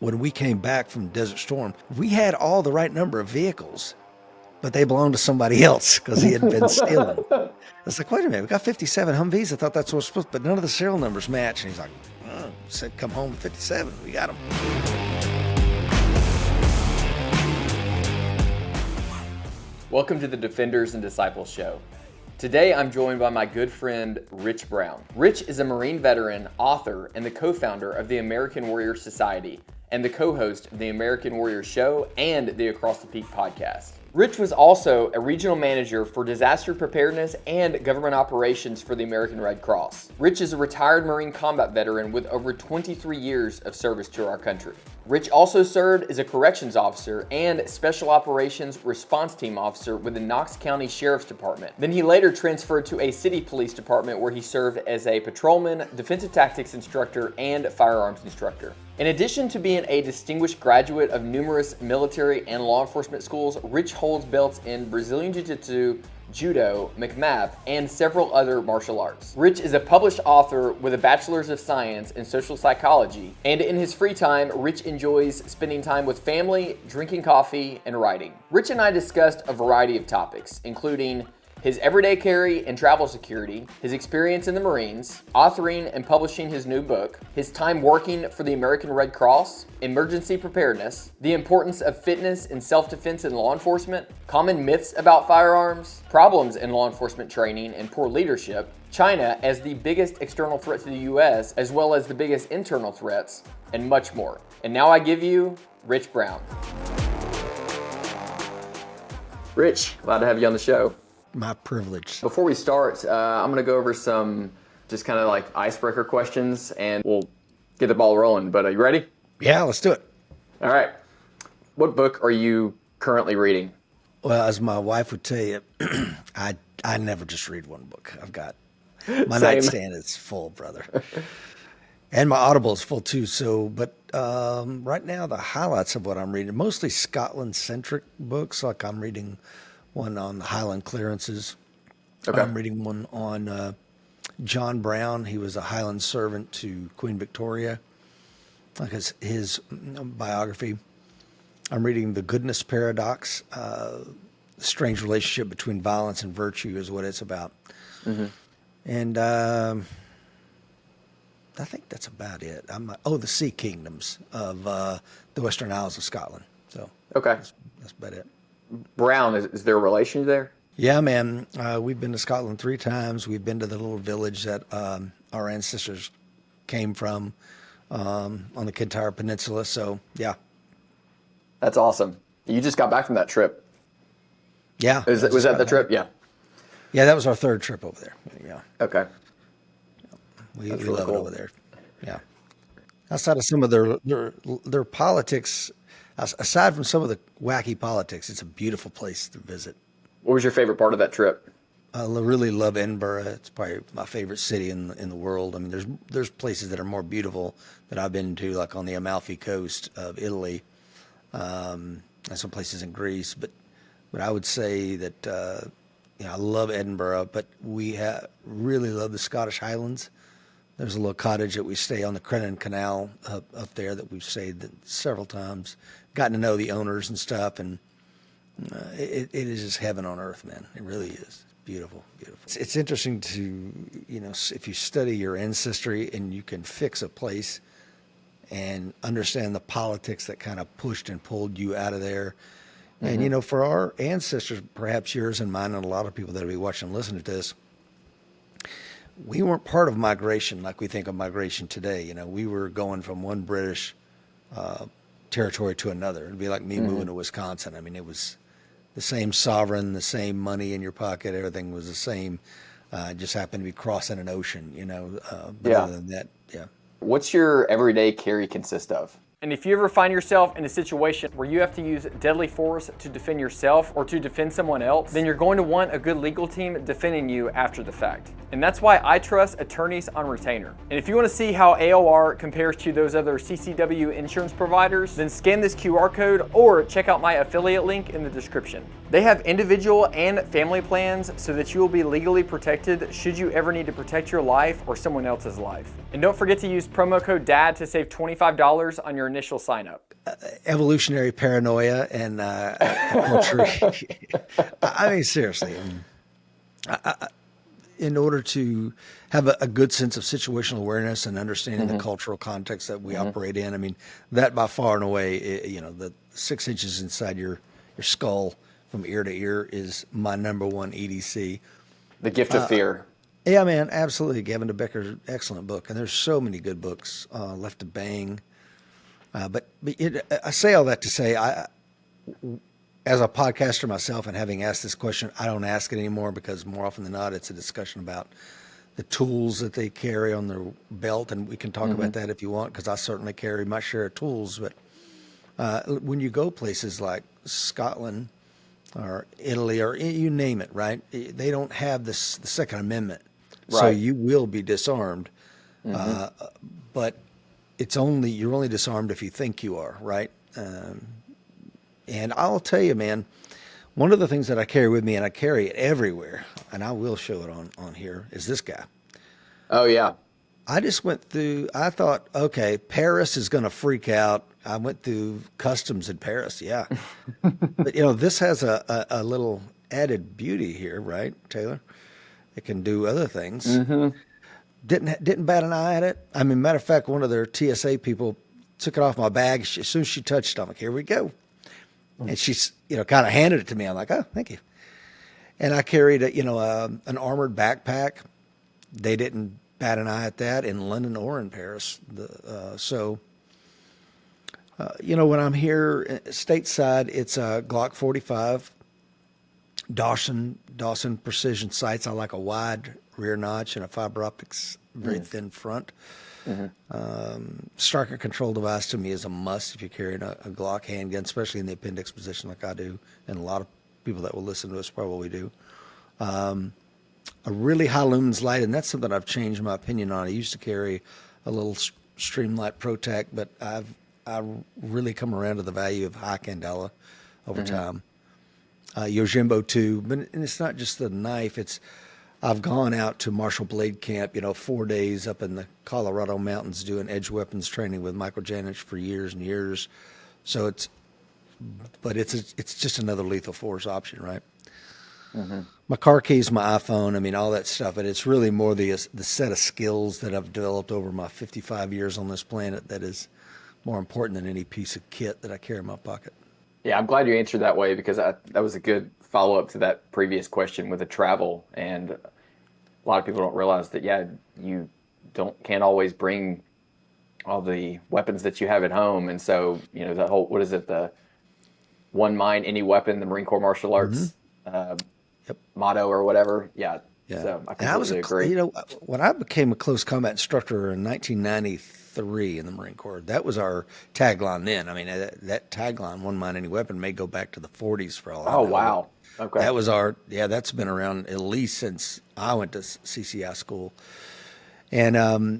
When we came back from Desert Storm, we had all the right number of vehicles, but they belonged to somebody else because he had been stealing. It's like, wait a minute, we got 57 Humvees. I thought that's what was supposed to, but none of the serial numbers match. And he's like, oh, said come home with 57. We got them. Welcome to the Defenders and Disciples Show. Today I'm joined by my good friend Rich Brown. Rich is a Marine veteran, author, and the co-founder of the American Warrior Society and the co-host of the American Warrior Show and the Across the Peak podcast. Rich was also a regional manager for disaster preparedness and government operations for the American Red Cross. Rich is a retired Marine combat veteran with over 23 years of service to our country. Rich also served as a corrections officer and special operations response team officer with the Knox County Sheriff's Department. Then he later transferred to a city police department where he served as a patrolman, defensive tactics instructor, and firearms instructor. In addition to being a distinguished graduate of numerous military and law enforcement schools, Rich holds belts in Brazilian Jiu-Jitsu, Judo, McMAP, and several other martial arts. Rich is a published author with a Bachelor's of Science in Social Psychology, and in his free time, Rich enjoys spending time with family, drinking coffee, and writing. Rich and I discussed a variety of topics, including his everyday carry and travel security, his experience in the Marines, authoring and publishing his new book, his time working for the American Red Cross, emergency preparedness, the importance of fitness in self-defense and law enforcement, common myths about firearms, problems in law enforcement training and poor leadership, China as the biggest external threat to the U.S. as well as the biggest internal threats, and much more. And now I give you Rich Brown. Rich, glad to have you on the show. My privilege. Before we start, I'm going to go over some just kind of like icebreaker questions and we'll get the ball rolling. But are you ready? Yeah, let's do it. All right. What book are you currently reading? Well, as my wife would tell you, I never just read one book. I've got my Same. nightstand is full, brother. And my Audible is full too. So, but right now the highlights of what I'm reading, mostly Scotland-centric books. Like I'm reading one on Highland clearances. Okay. I'm reading one on John Brown. He was a Highland servant to Queen Victoria. Like his biography. I'm reading The Goodness Paradox. The strange relationship between violence and virtue is what it's about. Mm-hmm. And I think that's about it. The Sea Kingdoms of the Western Isles of Scotland. So Okay. that's about it. Brown, is there a relation there? Yeah, man. We've been to Scotland 3 times. We've been to the little village that our ancestors came from on the Kintyre Peninsula. So, yeah. That's awesome. You just got back from that trip. Yeah. Was that the trip? Yeah. Yeah, that was our 3rd trip over there. Yeah. Okay. We really love cool. it over there. Yeah. Outside of some of their politics, aside from some of the wacky politics, it's a beautiful place to visit. What was your favorite part of that trip? I really love Edinburgh. It's probably my favorite city in the world. I mean, there's places that are more beautiful that I've been to, like on the Amalfi Coast of Italy, and some places in Greece. But I would say that I love Edinburgh, but we really love the Scottish Highlands. There's a little cottage that we stay on the Crennan Canal up there that we've stayed several times. Gotten to know the owners and stuff, and it is just heaven on earth, man. It really is. Beautiful, beautiful. It's interesting to, if you study your ancestry and you can fix a place and understand the politics that kind of pushed and pulled you out of there. Mm-hmm. And, for our ancestors, perhaps yours and mine and a lot of people that will be watching and listening to this, we weren't part of migration like we think of migration today. We were going from one British territory to another. It'd be like me moving to Wisconsin. I mean, it was the same sovereign, the same money in your pocket. Everything was the same. It just happened to be crossing an ocean, But Yeah. other than that, yeah. What's your everyday carry consist of? And if you ever find yourself in a situation where you have to use deadly force to defend yourself or to defend someone else, then you're going to want a good legal team defending you after the fact. And that's why I trust Attorneys on Retainer. And if you want to see how AOR compares to those other CCW insurance providers, then scan this QR code or check out my affiliate link in the description. They have individual and family plans so that you will be legally protected should you ever need to protect your life or someone else's life. And don't forget to use promo code DAD to save $25 on your initial sign up. Evolutionary paranoia and culture. I mean, seriously. In order to have a good sense of situational awareness and understanding the cultural context that we operate in, I mean, that by far and away, the 6 inches inside your skull from ear to ear is my number one EDC. The Gift of Fear. Yeah, man, absolutely. Gavin DeBecker, excellent book. And there's so many good books left to bang. But I say all that to say, as a podcaster myself and having asked this question, I don't ask it anymore because more often than not, it's a discussion about the tools that they carry on their belt. And we can talk about that if you want, because I certainly carry my share of tools. But when you go places like Scotland or Italy or you name it, right, they don't have the Second Amendment. Right. So you will be disarmed. But you're only disarmed if you think you are, right? And I'll tell you, man, one of the things that I carry with me, and I carry it everywhere, and I will show it on here, is this guy. Oh, yeah. I just I thought, okay, Paris is going to freak out. I went through customs in Paris, yeah. But, this has a little added beauty here, right, Taylor? It can do other things. Didn't bat an eye at it. I mean, matter of fact, one of their TSA people took it off my bag. As soon as she touched it, I'm like, here we go. And she's, kind of handed it to me. I'm like, oh, thank you. And I carried an armored backpack. They didn't bat an eye at that in London or in Paris. When I'm here stateside, it's a Glock 45, Dawson precision sights. I like a wide rear notch and a fiber optics, very thin front. Striker control device to me is a must if you're carrying a Glock handgun, especially in the appendix position like I do, and a lot of people that will listen to us probably do. A really high lumens light, and that's something I've changed my opinion on. I used to carry a little Streamlight ProTac, but I've really come around to the value of high candela over time. Yojimbo too, and it's not just the knife. I've gone out to Marshall Blade Camp, 4 days up in the Colorado mountains doing edge weapons training with Michael Janich for years and years. So it's just another lethal force option, right? My car keys, my iPhone, I mean, all that stuff. But it's really more the set of skills that I've developed over my 55 years on this planet that is more important than any piece of kit that I carry in my pocket. Yeah, I'm glad you answered that way because that was a good follow-up to that previous question with the travel. And a lot of people don't realize that, you can't always bring all the weapons that you have at home. And so, that whole, what is it, the one mind, any weapon, the Marine Corps martial arts motto or whatever. Yeah. So I completely agree. When I became a close combat instructor in 1993 in the Marine Corps, that was our tagline then. I mean, that tagline, one mind, any weapon, may go back to the 40s for all I know. Oh, wow. Okay. That was that's been around at least since I went to CCI school. And, I,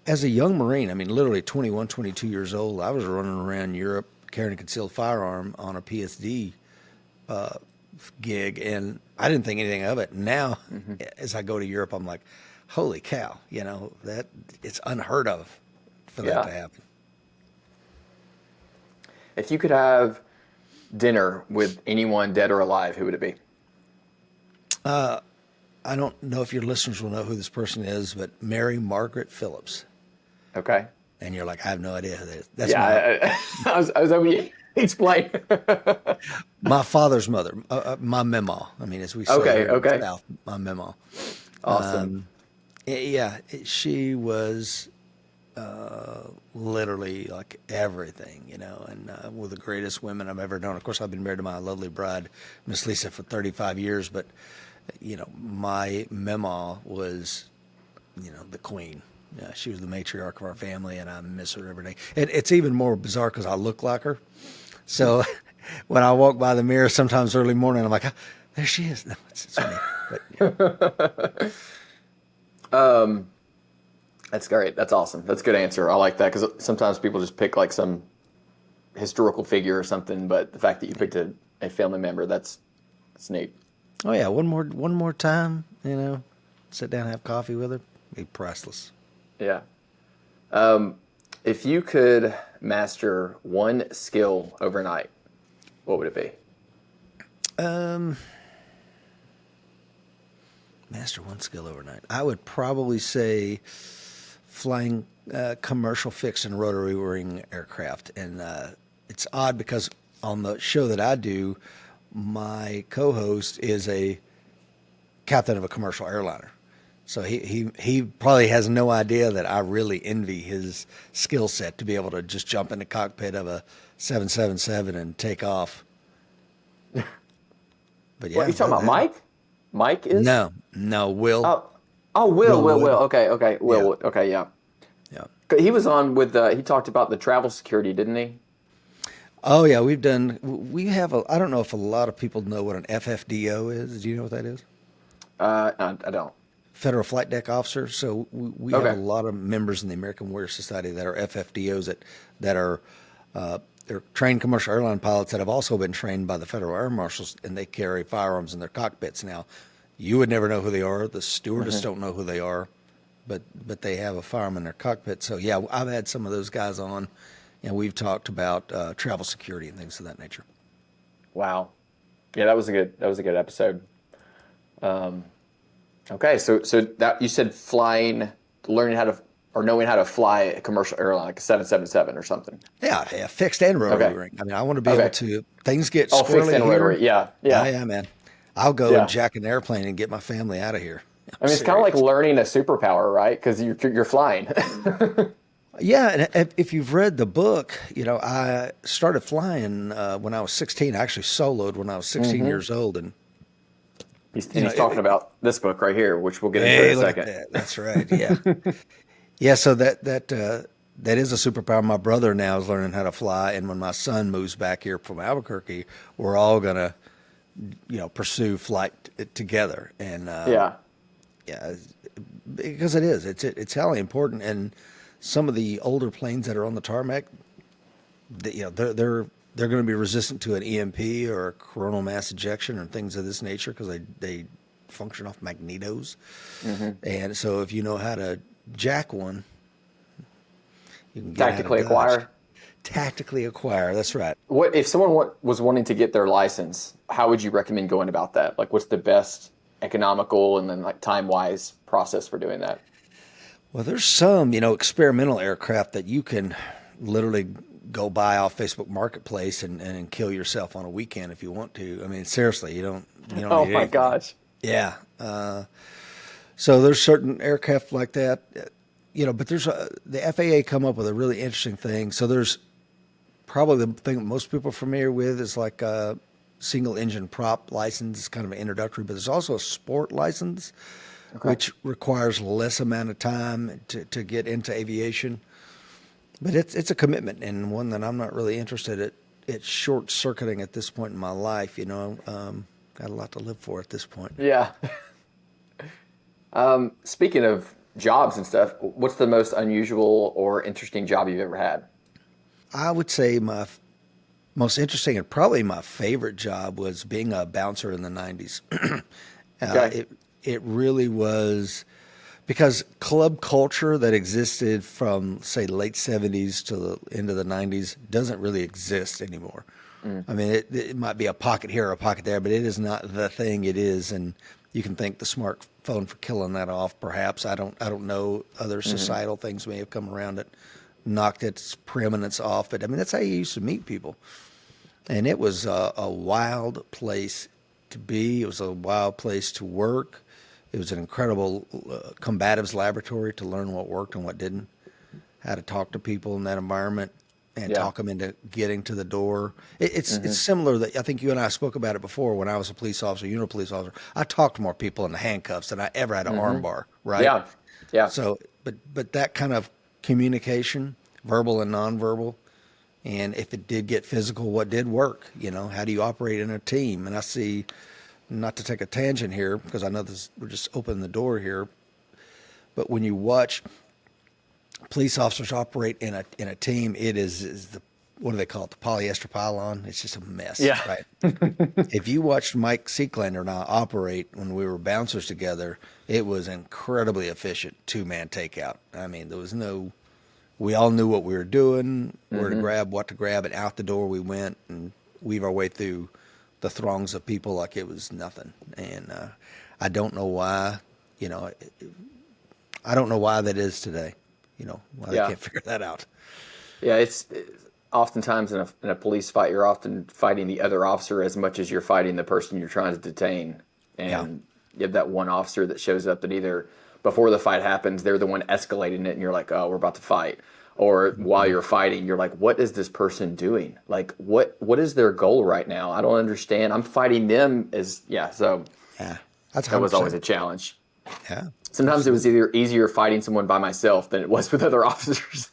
as a young Marine, I mean, literally 21, 22 years old, I was running around Europe carrying a concealed firearm on a PSD gig, and I didn't think anything of it. Now, as I go to Europe, I'm like, holy cow, that it's unheard of for that to happen. If you could have dinner with anyone dead or alive, who would it be? I don't know if your listeners will know who this person is, but Mary Margaret Phillips. Okay. And you're like, I have no idea who that is. That's I was hoping you explain. My father's mother, my mama. I mean, as we say here in the South, my mama. Awesome. She was literally like everything, and one of the greatest women I've ever known. Of course, I've been married to my lovely bride, Miss Lisa, for 35 years, but, my mama was, the queen. Yeah, she was the matriarch of our family, and I miss her every day. It's even more bizarre because I look like her. So when I walk by the mirror sometimes early morning, I'm like, there she is. No, it's me. But, That's great. That's awesome. That's a good answer. I like that because sometimes people just pick like some historical figure or something, but the fact that you picked a a family member. That's neat. Oh yeah, one more time, sit down and have coffee with her, be priceless. Yeah. If you could master one skill overnight, what would it be? Um, Master one skill overnight. I would probably say flying commercial fixed and rotary wing aircraft, and it's odd because on the show that I do, my co-host is a captain of a commercial airliner. So he probably has no idea that I really envy his skill set to be able to just jump in the cockpit of a 777 and take off. But yeah, What are you talking about, Mike? Mike is? no, Will. Will. Wood. Okay. Will. Yeah. Wood. Okay, yeah. Yeah. He was on with, he talked about the travel security, didn't he? Oh yeah, we have I don't know if a lot of people know what an FFDO is. Do you know what that is? I don't. Federal Flight Deck Officer. So we Okay. have a lot of members in the American Warrior Society that are FFDOs that are they're trained commercial airline pilots that have also been trained by the Federal Air Marshals, and they carry firearms in their cockpits. Now, you would never know who they are. The stewardess don't know who they are, but they have a firearm in their cockpit. So yeah, I've had some of those guys on, and we've talked about travel security and things of that nature. Wow. Yeah, that was a good episode. Okay, so that you said learning how to or knowing how to fly a commercial airline like a 777 or something. Yeah, fixed and rotary Okay. wing. I mean, I want to be able to. Things get Oh, squirrely fixed and here. rotary. Yeah. Oh, yeah, man. I'll go Yeah. and jack an airplane and get my family out of here. I mean, it's kind of like learning a superpower, right? Because you're flying. Yeah, and if you've read the book, I started flying when I was 16. I actually soloed when I was 16 years old, and He's talking about this book right here, which we'll get into hey, in a look at second. that. That's right. Yeah, yeah. So that is a superpower. My brother now is learning how to fly, and when my son moves back here from Albuquerque, we're all gonna, pursue flight together. And Yeah. yeah, because it's highly important. And some of the older planes that are on the tarmac, they're going to be resistant to an EMP or a coronal mass ejection or things of this nature because they function off magnetos. And so if you know how to jack one, you can get Tactically out of Dodge. acquire. Tactically acquire. That's right. What if someone was wanting to get their license? How would you recommend going about that? Like, what's the best economical and then like time-wise process for doing that? Well, there's some, experimental aircraft that you can literally go buy off Facebook Marketplace and kill yourself on a weekend if you want to. I mean, seriously, you don't Oh need my anything. gosh. Yeah. So there's certain aircraft like that, but there's the FAA come up with a really interesting thing. So there's probably the thing that most people are familiar with is like a single engine prop license. It's kind of an introductory, but there's also a sport license, which requires less amount of time to get into aviation. But it's a commitment and one that I'm not really interested at short circuiting at this point in my life. Got a lot to live for at this point. Yeah. Speaking of jobs and stuff, what's the most unusual or interesting job you've ever had? I would say my most interesting and probably my favorite job was being a bouncer in the 90s. Okay. It really was because club culture that existed from, say, late 70s to the end of the 90s doesn't really exist anymore. I mean, it might be a pocket here or a pocket there, but it is not the thing it is. And you can thank the smartphone for killing that off, perhaps. I don't know. Other societal things may have come around that knocked its preeminence off. But, I mean, that's how you used to meet people. And it was a wild place to be. It was a wild place to work. It was an incredible combatives laboratory to learn what worked and what didn't, how to talk to people in that environment and talk them into getting to the door. It's similar that I think you and I spoke about it before when I was a police officer, you were a police officer. I talked to more people in the handcuffs than I ever had an arm bar, right? Yeah. Yeah. So, but that kind of communication, verbal and nonverbal, and if it did get physical, what did work? How do you operate in a team? And I see, not to take a tangent here, because I know we're just opening the door here, but when you watch police officers operate in a team, it is what do they call it? The polyester pylon. It's just a mess. Yeah. Right. If you watched Mike Seeklander and I operate when we were bouncers together, it was incredibly efficient 2-man takeout. I mean, we all knew what we were doing, where to grab, what to grab, and out the door we went and weave our way through the throngs of people like it was nothing. And I don't know why, I don't know why that is today. Why they can't figure that out. Yeah, it's oftentimes in a police fight, you're often fighting the other officer as much as you're fighting the person you're trying to detain. And you have that one officer that shows up that either before the fight happens, they're the one escalating it, and you're like, oh, we're about to fight. Or while you're fighting, you're like, what is this person doing? Like, what is their goal right now? I don't understand. I'm fighting them so That's that was 100%. always a challenge. Yeah. Sometimes it was either easier fighting someone by myself than it was with other officers.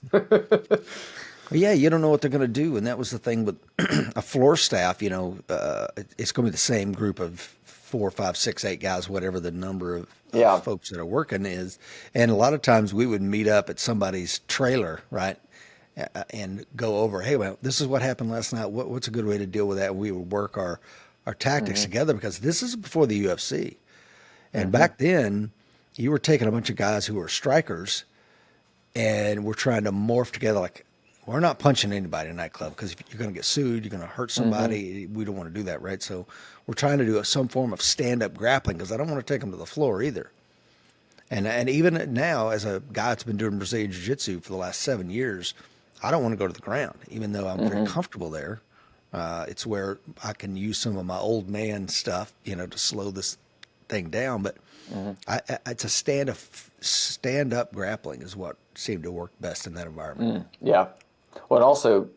Yeah, you don't know what they're going to do, and that was the thing with a floor staff. It's going to be the same group of 4, 5, 6, 8 guys, whatever the number of folks that are working is. And a lot of times we would meet up at somebody's trailer, right, and go over, hey, well, this is what happened last night. What's a good way to deal with that? And we would work our tactics together, because this is before the UFC. And back then, you were taking a bunch of guys who were strikers, and we're trying to morph together. Like, we're not punching anybody in a nightclub, because if you're going to get sued, you're going to hurt somebody. We don't want to do that, right? So we're trying to do some form of stand-up grappling, because I don't want to take them to the floor either. And even now, as a guy that's been doing Brazilian Jiu-Jitsu for the last 7 years, I don't want to go to the ground, even though I'm very comfortable there. It's where I can use some of my old man stuff, to slow this thing down. But it's a stand-up grappling is what seemed to work best in that environment. Yeah. Well, and also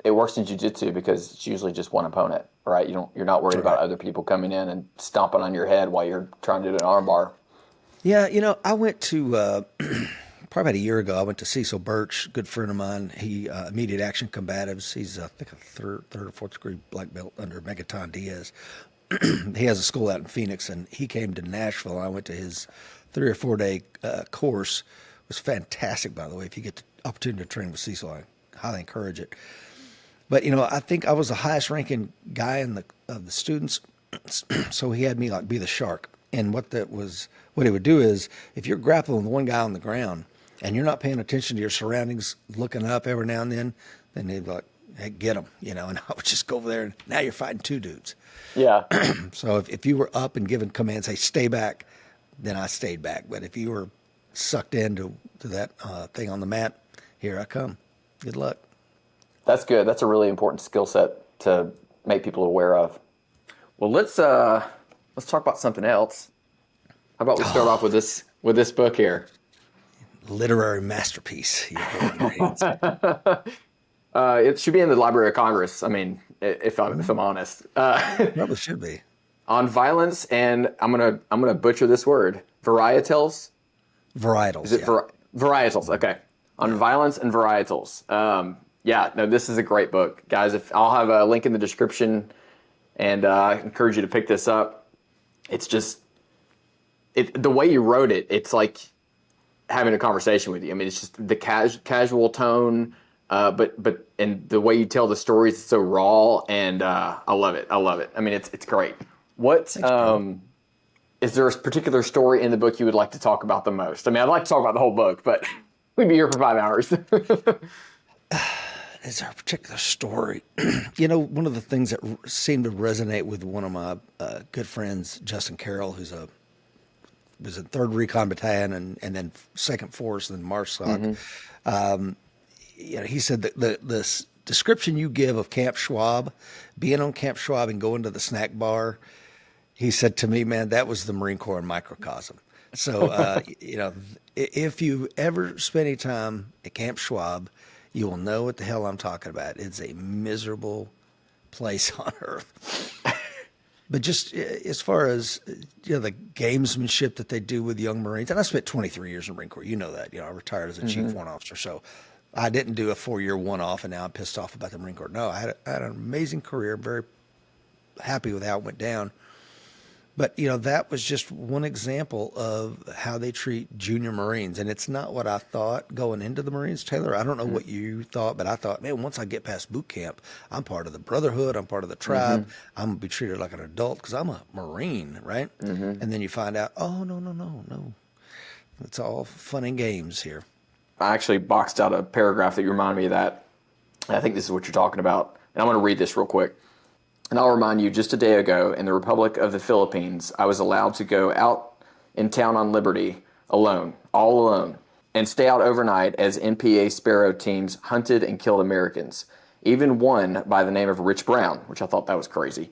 it works in jiu-jitsu because it's usually just one opponent, right? You're not worried about other people coming in and stomping on your head while you're trying to do an arm bar. Yeah, I went to probably about a year ago. I went to Cecil Birch, good friend of mine. He immediate action combatives. He's I think a third or fourth degree black belt under Megaton Diaz. He has a school out in Phoenix, and he came to Nashville. I went to his 3 or 4 day course. It was fantastic, by the way. If you get the opportunity to train with Cecil, I highly encourage it. But I think I was the highest ranking guy of the students, so he had me like be the shark. And what he would do is, if you're grappling with one guy on the ground and you're not paying attention to your surroundings, looking up every now and then he'd be like, hey, get him, and I would just go over there, and now you're fighting 2 dudes. Yeah. So if you were up and giving commands, say, stay back, then I stayed back. But if you were sucked into that thing on the mat, here I come. Good luck. That's good. That's a really important skill set to make people aware of. Well, let's talk about something else. How about we start off with this book here? Literary masterpiece. It should be in the Library of Congress. I mean, if I'm honest, Probably should be. On violence, and I'm gonna butcher this word. Varietals. Varietals. Is it varietals? Okay. On violence and varietals. This is a great book, guys. If I'll have a link in the description, and I encourage you to pick this up. It's just the way you wrote it. It's like having a conversation with you. I mean, it's just the casual tone. But and the way you tell the stories is so raw, and I love it. I mean, it's great. What is there a particular story in the book you would like to talk about the most? I mean, I'd like to talk about the whole book, but we'd be here for 5 hours. Is there a particular story? One of the things that seemed to resonate with one of my good friends, Justin Carroll, was in 3rd Recon Battalion and then 2nd Force and then MARSOC. He said that the description you give of Camp Schwab, being on Camp Schwab and going to the snack bar, he said to me, man, that was the Marine Corps in microcosm. So, if you ever spend any time at Camp Schwab, you will know what the hell I'm talking about. It's a miserable place on earth. But just as far as the gamesmanship that they do with young Marines, and I spent 23 years in the Marine Corps, you know that. I retired as a Chief Warrant Officer, so I didn't do a 4-year one-off, and now I'm pissed off about the Marine Corps. No, I had an amazing career. I'm very happy with how it went down. But that was just one example of how they treat junior Marines, and it's not what I thought going into the Marines, Taylor. I don't know what you thought, but I thought, man, once I get past boot camp, I'm part of the brotherhood, I'm part of the tribe, I'm gonna be treated like an adult because I'm a Marine, right? And then you find out, oh no, no, no, no, it's all fun and games here. I actually boxed out a paragraph that you reminded me of that. I think this is what you're talking about. And I'm going to read this real quick. And I'll remind you, just a day ago in the Republic of the Philippines, I was allowed to go out in town on Liberty alone, all alone, and stay out overnight as NPA Sparrow teams hunted and killed Americans. Even one by the name of Rich Brown, which I thought that was crazy.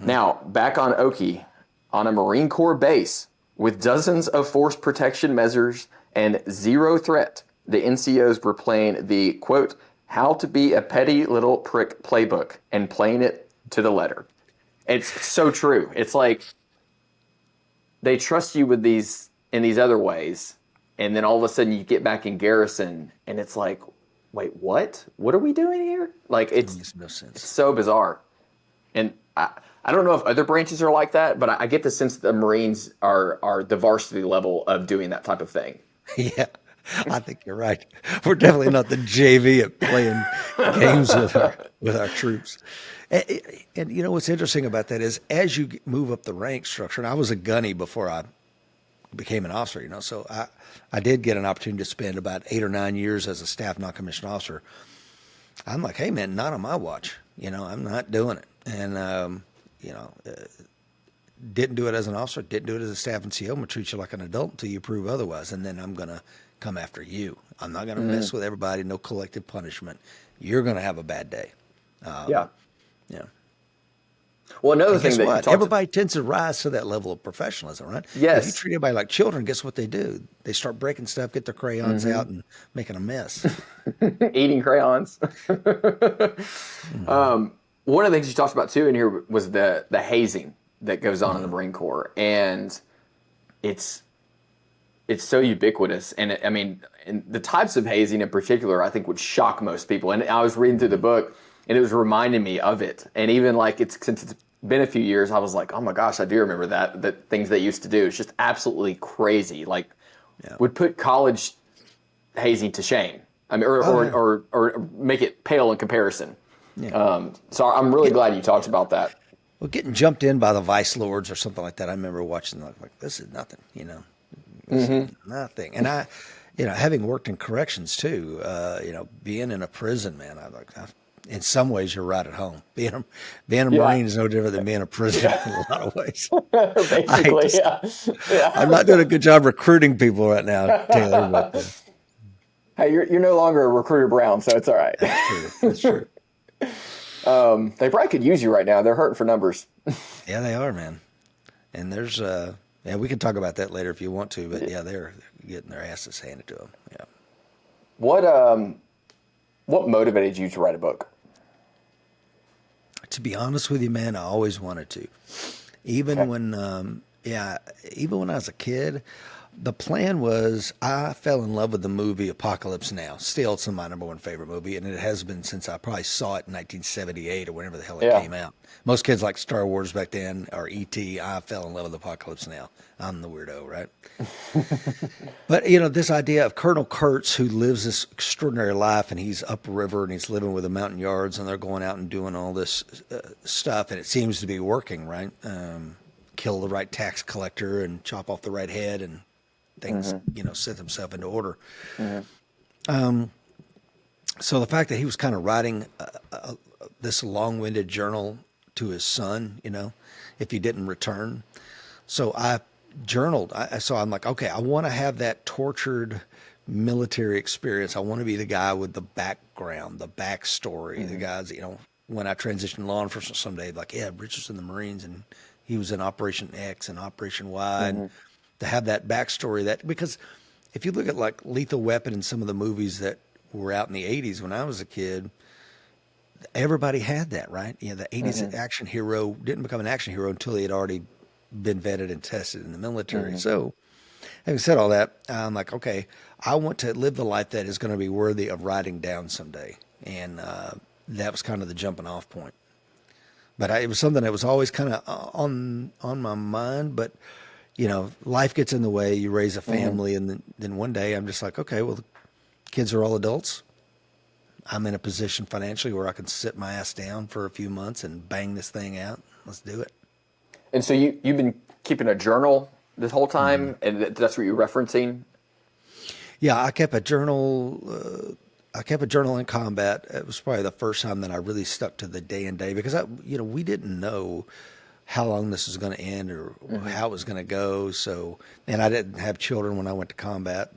Now, back on Oki, on a Marine Corps base with dozens of force protection measures and zero threat, the NCOs were playing the, quote, how to be a petty little prick playbook and playing it to the letter. It's so true. It's like they trust you with these in these other ways, and then all of a sudden you get back in garrison, and it's like, wait, what? What are we doing here? Like It makes no sense. it's so bizarre. And I don't know if other branches are like that, but I get the sense that the Marines are the varsity level of doing that type of thing. Yeah, I think you're right. We're definitely not the JV at playing games with our troops. And what's interesting about that is as you move up the rank structure, and I was a gunny before I became an officer, so I did get an opportunity to spend about 8 or 9 years as a staff non-commissioned officer. I'm like, hey man, not on my watch. I'm not doing it. And didn't do it as an officer, didn't do it as a staff NCO. I'm going to treat you like an adult until you prove otherwise. And then I'm going to come after you. I'm not going to mess with everybody. No collective punishment. You're going to have a bad day. Yeah. Yeah. Well, another And thing guess that you what? talked Everybody tends to rise to that level of professionalism, right? Yes. If you treat everybody like children, guess what they do? They start breaking stuff, get their crayons out, and making a mess. eating crayons. One of the things you talked about too in here was the hazing that goes on in the Marine Corps, and it's so ubiquitous. And and the types of hazing in particular, I think would shock most people. And I was reading through the book, and it was reminding me of it. And even like since it's been a few years, I was like, oh my gosh, I do remember that things they used to do. It's just absolutely crazy. Like would put college hazing to shame. Or make it pale in comparison. Yeah. So I'm really glad you talked about that. Well, getting jumped in by the vice lords or something like that, I remember watching like this is nothing, This is nothing. And I, having worked in corrections too, being in a prison, man, in some ways you're right at home. Being a Marine is no different than being a prisoner in a lot of ways. Basically, yeah. I'm not doing a good job recruiting people right now, Taylor, but Hey, you're no longer a recruiter Brown, so it's all right. that's true. They probably could use you right now. They're hurting for numbers. Yeah, they are, man. And there's, we can talk about that later if you want to, but yeah, they're getting their asses handed to them. Yeah. What motivated you to write a book? To be honest with you, man, I always wanted to. Even when I was a kid, the plan was I fell in love with the movie Apocalypse Now. Still, it's my number one favorite movie, and it has been since I probably saw it in 1978 or whenever the hell it came out. Most kids like Star Wars back then or E.T. I fell in love with Apocalypse Now. I'm the weirdo, right? But, this idea of Colonel Kurtz, who lives this extraordinary life, and he's upriver and he's living with the mountain yards, and they're going out and doing all this stuff, and it seems to be working, right? Kill the right tax collector and chop off the right head and things, set themselves into order. So the fact that he was kind of writing this long-winded journal to his son, if he didn't return. So I journaled. So I'm like, okay, I want to have that tortured military experience. I want to be the guy with the background, the backstory, the guys, when I transition to law enforcement someday, like, yeah, Rich was in the Marines and he was in Operation X and Operation Y. And to have that backstory because if you look at like Lethal Weapon and some of the movies that were out in the 80s when I was a kid, everybody had that, right? The 80s action hero didn't become an action hero until he had already been vetted and tested in the military. So having said all that, I'm like, okay, I want to live the life that is going to be worthy of writing down someday. And that was kind of the jumping off point. but it was something that was always kind of on my mind. But life gets in the way. You raise a family, and then one day I'm just like, okay, well, the kids are all adults. I'm in a position financially where I can sit my ass down for a few months and bang this thing out. Let's do it. And so you've been keeping a journal this whole time, and that's what you're referencing? Yeah, I kept a journal. I kept a journal in combat. It was probably the first time that I really stuck to the day and day, because we didn't know how long this was going to end or how it was going to go. So, and I didn't have children when I went to combat,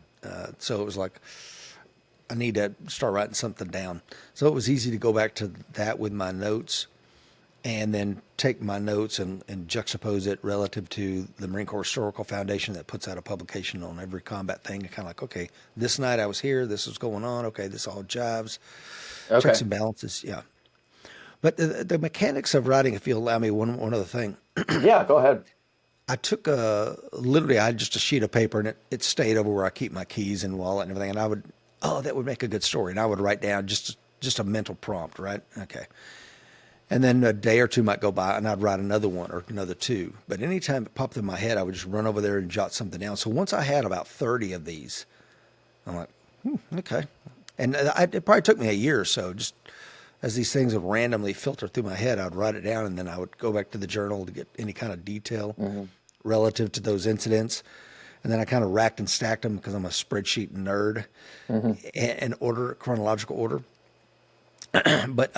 so it was like, I need to start writing something down. So it was easy to go back to that with my notes, and then take my notes and juxtapose it relative to the Marine Corps Historical Foundation that puts out a publication on every combat thing. And kind of like, okay, this night I was here, this was going on. Okay, this all jives. Okay. Checks and balances, yeah. But the mechanics of writing, if you allow me one other thing. Yeah, go ahead. I took literally, I had just a sheet of paper, and it stayed over where I keep my keys and wallet and everything. And that would make a good story. And I would write down just a mental prompt, right? Okay. And then a day or two might go by, and I'd write another one or another two. But anytime it popped in my head, I would just run over there and jot something down. So once I had about 30 of these, I'm like, okay. And it probably took me a year or so. Just as these things would randomly filter through my head, I'd write it down, and then I would go back to the journal to get any kind of detail relative to those incidents. And then I kind of racked and stacked them, because I'm a spreadsheet nerd, in order, chronological order. But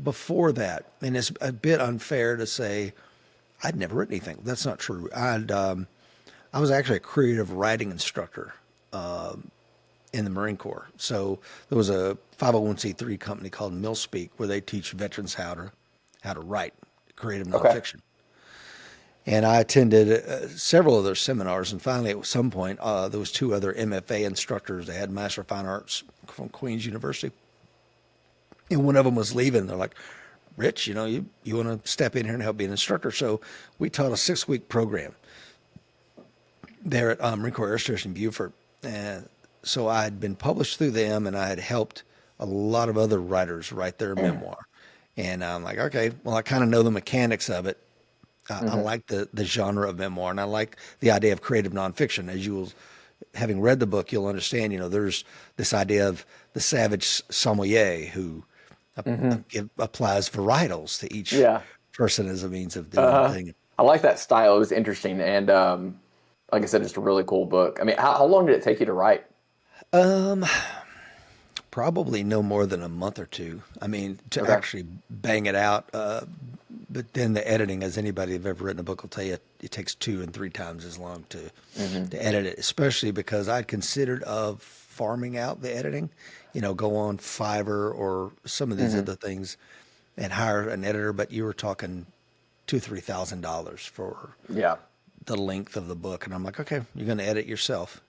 before that, and it's a bit unfair to say I'd never written anything. That's not true. I was actually a creative writing instructor in the Marine Corps. So there was a 501c3 company called MillSpeak, where they teach veterans how to write creative nonfiction. And I attended several of their seminars, and finally at some point there was two other MFA instructors. They had Master of Fine Arts from Queen's University, and one of them was leaving. They're like, Rich, you want to step in here and help be an instructor? So we taught a 6-week program there at Marine Corps Air Station Beaufort. And so I had been published through them, and I had helped a lot of other writers write their memoir. And I'm like, okay, well, I kind of know the mechanics of it. I like the genre of memoir, and I like the idea of creative nonfiction. As you will, having read the book, you'll understand, there's this idea of the savage sommelier who applies varietals to each person as a means of doing the thing. I like that style. It was interesting. And like I said, just a really cool book. I mean, how long did it take you to write? Probably no more than a month or two. I mean, to actually bang it out. But then the editing, as anybody who've ever written a book will tell you, it takes 2 and 3 times as long to edit it, especially because I'd considered of farming out the editing, go on Fiverr or some of these other things and hire an editor, but you were talking $2,000-$3,000 for the length of the book. And I'm like, okay, you're going to edit yourself.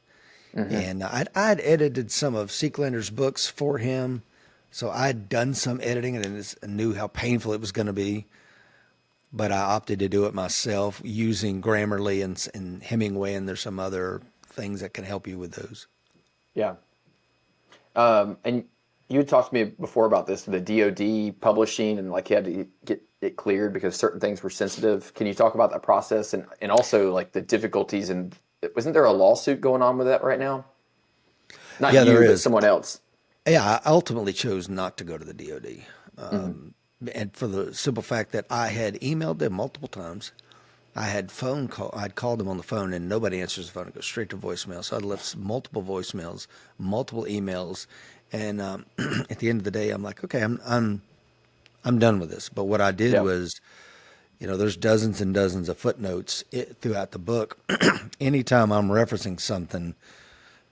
And I'd edited some of Seeklander's books for him, so I'd done some editing, and I knew how painful it was going to be. But I opted to do it myself using Grammarly and Hemingway, and there's some other things that can help you with those. Yeah. And you had talked to me before about this, the DoD publishing, and you had to get it cleared because certain things were sensitive. Can you talk about that process and also the difficulties? And wasn't there a lawsuit going on with that right now? Not you, there but is. someone else. Yeah, I ultimately chose not to go to the DoD. And for the simple fact that I had emailed them multiple times. I'd called them on the phone, and nobody answers the phone. It goes straight to voicemail. So I'd left multiple voicemails, multiple emails. And at the end of the day, I'm like, okay, I'm done with this. But what I did was, there's dozens and dozens of footnotes throughout the book. Anytime I'm referencing something,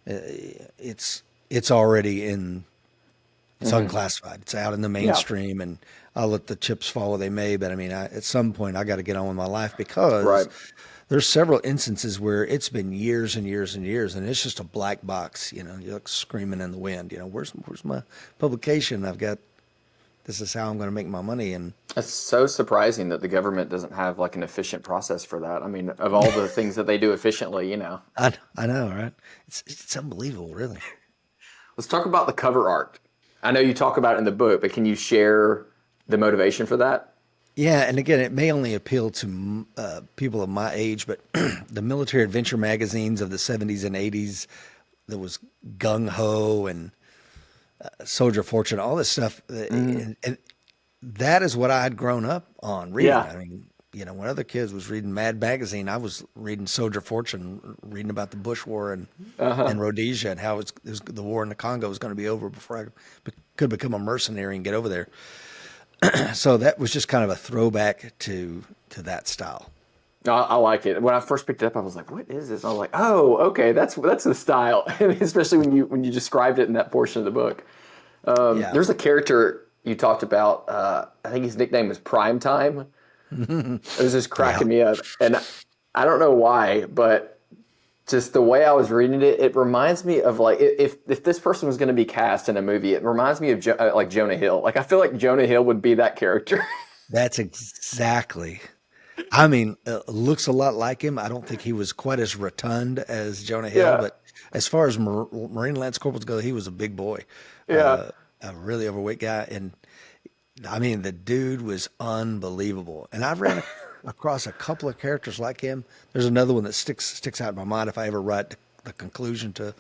it's already in. It's unclassified. It's out in the mainstream, and I'll let the chips fall where they may. But I mean, at some point, I got to get on with my life, because there's several instances where it's been years and years and years, and it's just a black box. You're like screaming in the wind. Where's my publication? This is how I'm going to make my money. And it's so surprising that the government doesn't have an efficient process for that. I mean, of all the things that they do efficiently, I know, right? It's unbelievable, really. Let's talk about the cover art. I know you talk about it in the book, but can you share the motivation for that. Yeah, and again, it may only appeal to people of my age, but the military adventure magazines of the 70s and 80s, there was Gung Ho and Soldier of Fortune, all this stuff. And that is what I had grown up on reading. Yeah. I mean, when other kids was reading Mad Magazine, I was reading Soldier of Fortune, reading about the Bush War and Rhodesia and how the war in the Congo was going to be over before I could become a mercenary and get over there. So that was just kind of a throwback to that style. No, I like it. When I first picked it up, I was like, "What is this?" I was like, "Oh, okay, that's the style." Especially when you described it in that portion of the book. Yeah. There's a character you talked about. I think his nickname was Prime Time. It was just cracking me up, and I don't know why, but just the way I was reading it, it reminds me of like if this person was going to be cast in a movie, it reminds me of like Jonah Hill. Like I feel like Jonah Hill would be that character. That's exactly. I mean, looks a lot like him. I don't think he was quite as rotund as Jonah Hill, Yeah. but as far as Marine Lance Corporals go, he was a big boy, Yeah. a really overweight guy, and I mean, the dude was unbelievable. And I've ran across a couple of characters like him. There's another one that sticks out in my mind. If I ever write the conclusion to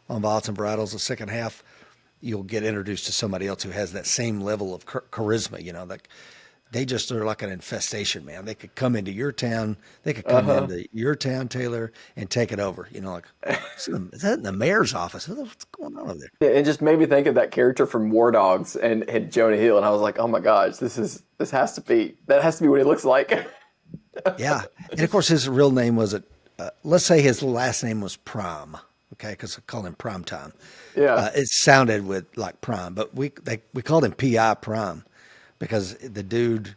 On Violets and Varietals, the second half, you'll get introduced to somebody else who has that same level of charisma. Like they just are like an infestation, man. They could come into your town. They could come into your town, Taylor, and take it over. Like, is that in the mayor's office? What's going on over there? Yeah, it just made me think of that character from War Dogs and Jonah Hill, and I was like, "Oh my gosh, that has to be what he looks like." Yeah. And of course, his real name wasn't, let's say his last name was Prom. Okay. Cause I call him Prime Time. Yeah. It sounded with like Prime, but we called him PI Prime because the dude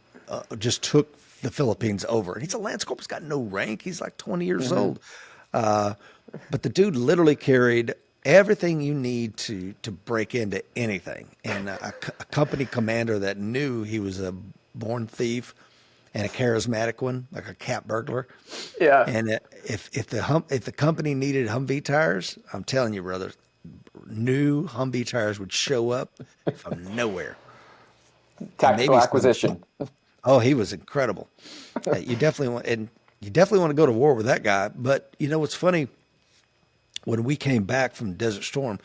just took the Philippines over, and he's a Lance Corporal. He's got no rank. He's like 20 years old. But the dude literally carried everything you need to break into anything. And a company commander that knew he was a born thief and a charismatic one, like a cat burglar. Yeah. And if the company needed Humvee tires, I'm telling you, brother, new Humvee tires would show up from nowhere. Tactical acquisition. Oh, he was incredible. You definitely want to go to war with that guy. But what's funny? When we came back from Desert Storm,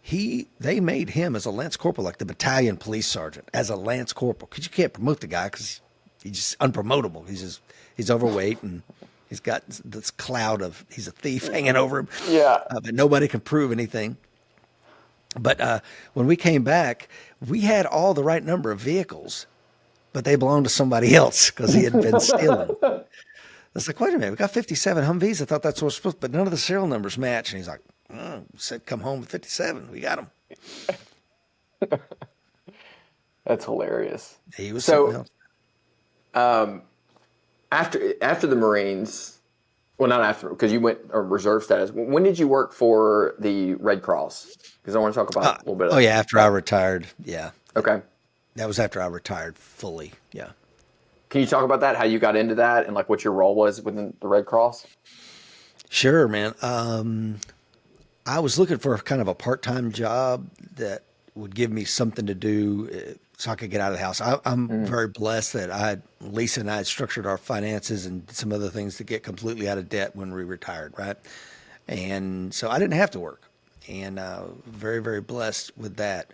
they made him as a Lance Corporal, like the battalion police sergeant, as a Lance Corporal, because you can't promote the guy because he's just unpromotable. He's overweight and he's got this cloud of he's a thief hanging over him. Yeah. But nobody can prove anything. But when we came back, we had all the right number of vehicles, but they belonged to somebody else because he had been stealing. It's like, wait a minute, we got 57 Humvees. I thought that's what was supposed to, but none of the serial numbers match. And he's like, said come home with 57. We got them. That's hilarious. He was something else. After the Marines, well, not after, because you went reserve status. When did you work for the Red Cross? Because I want to talk about a little bit of that. Oh, yeah, after I retired. Yeah. Okay. That was after I retired fully. Yeah. Can you talk about that? How you got into that and like what your role was within the Red Cross? Sure, man. I was looking for kind of a part-time job that would give me something to do so I could get out of the house. I'm very blessed that Lisa and I had structured our finances and some other things to get completely out of debt when we retired, right? And so I didn't have to work, and very, very blessed with that.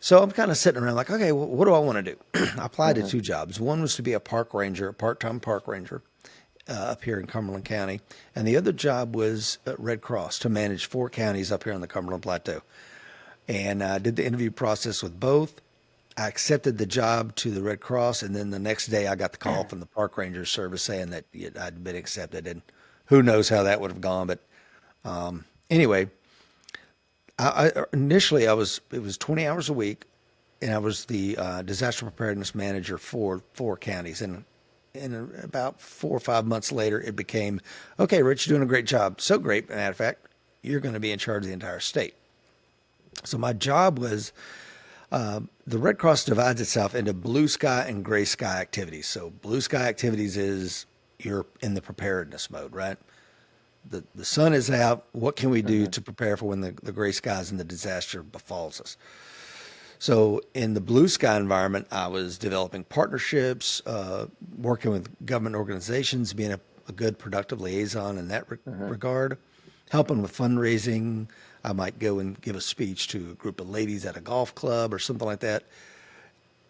So I'm kind of sitting around like, okay, well, what do I want to do? I applied to two jobs. One was to be a park ranger, a part-time park ranger up here in Cumberland County. And the other job was at Red Cross to manage 4 counties up here on the Cumberland Plateau. And I did the interview process with both. I accepted the job to the Red Cross. And then the next day I got the call from the park ranger service saying that I'd been accepted. And who knows how that would have gone. But anyway, initially it was 20 hours a week, and I was the disaster preparedness manager for 4 counties. And about 4 or 5 months later, it became, okay, Rich, you're doing a great job. So great, matter of fact, you're going to be in charge of the entire state. So my job was, the Red Cross divides itself into blue sky and gray sky activities. So blue sky activities is you're in the preparedness mode, right? The sun is out. What can we do to prepare for when the gray skies and the disaster befalls us? So in the blue sky environment, I was developing partnerships, working with government organizations, being a good productive liaison in that regard, helping with fundraising. I might go and give a speech to a group of ladies at a golf club or something like that.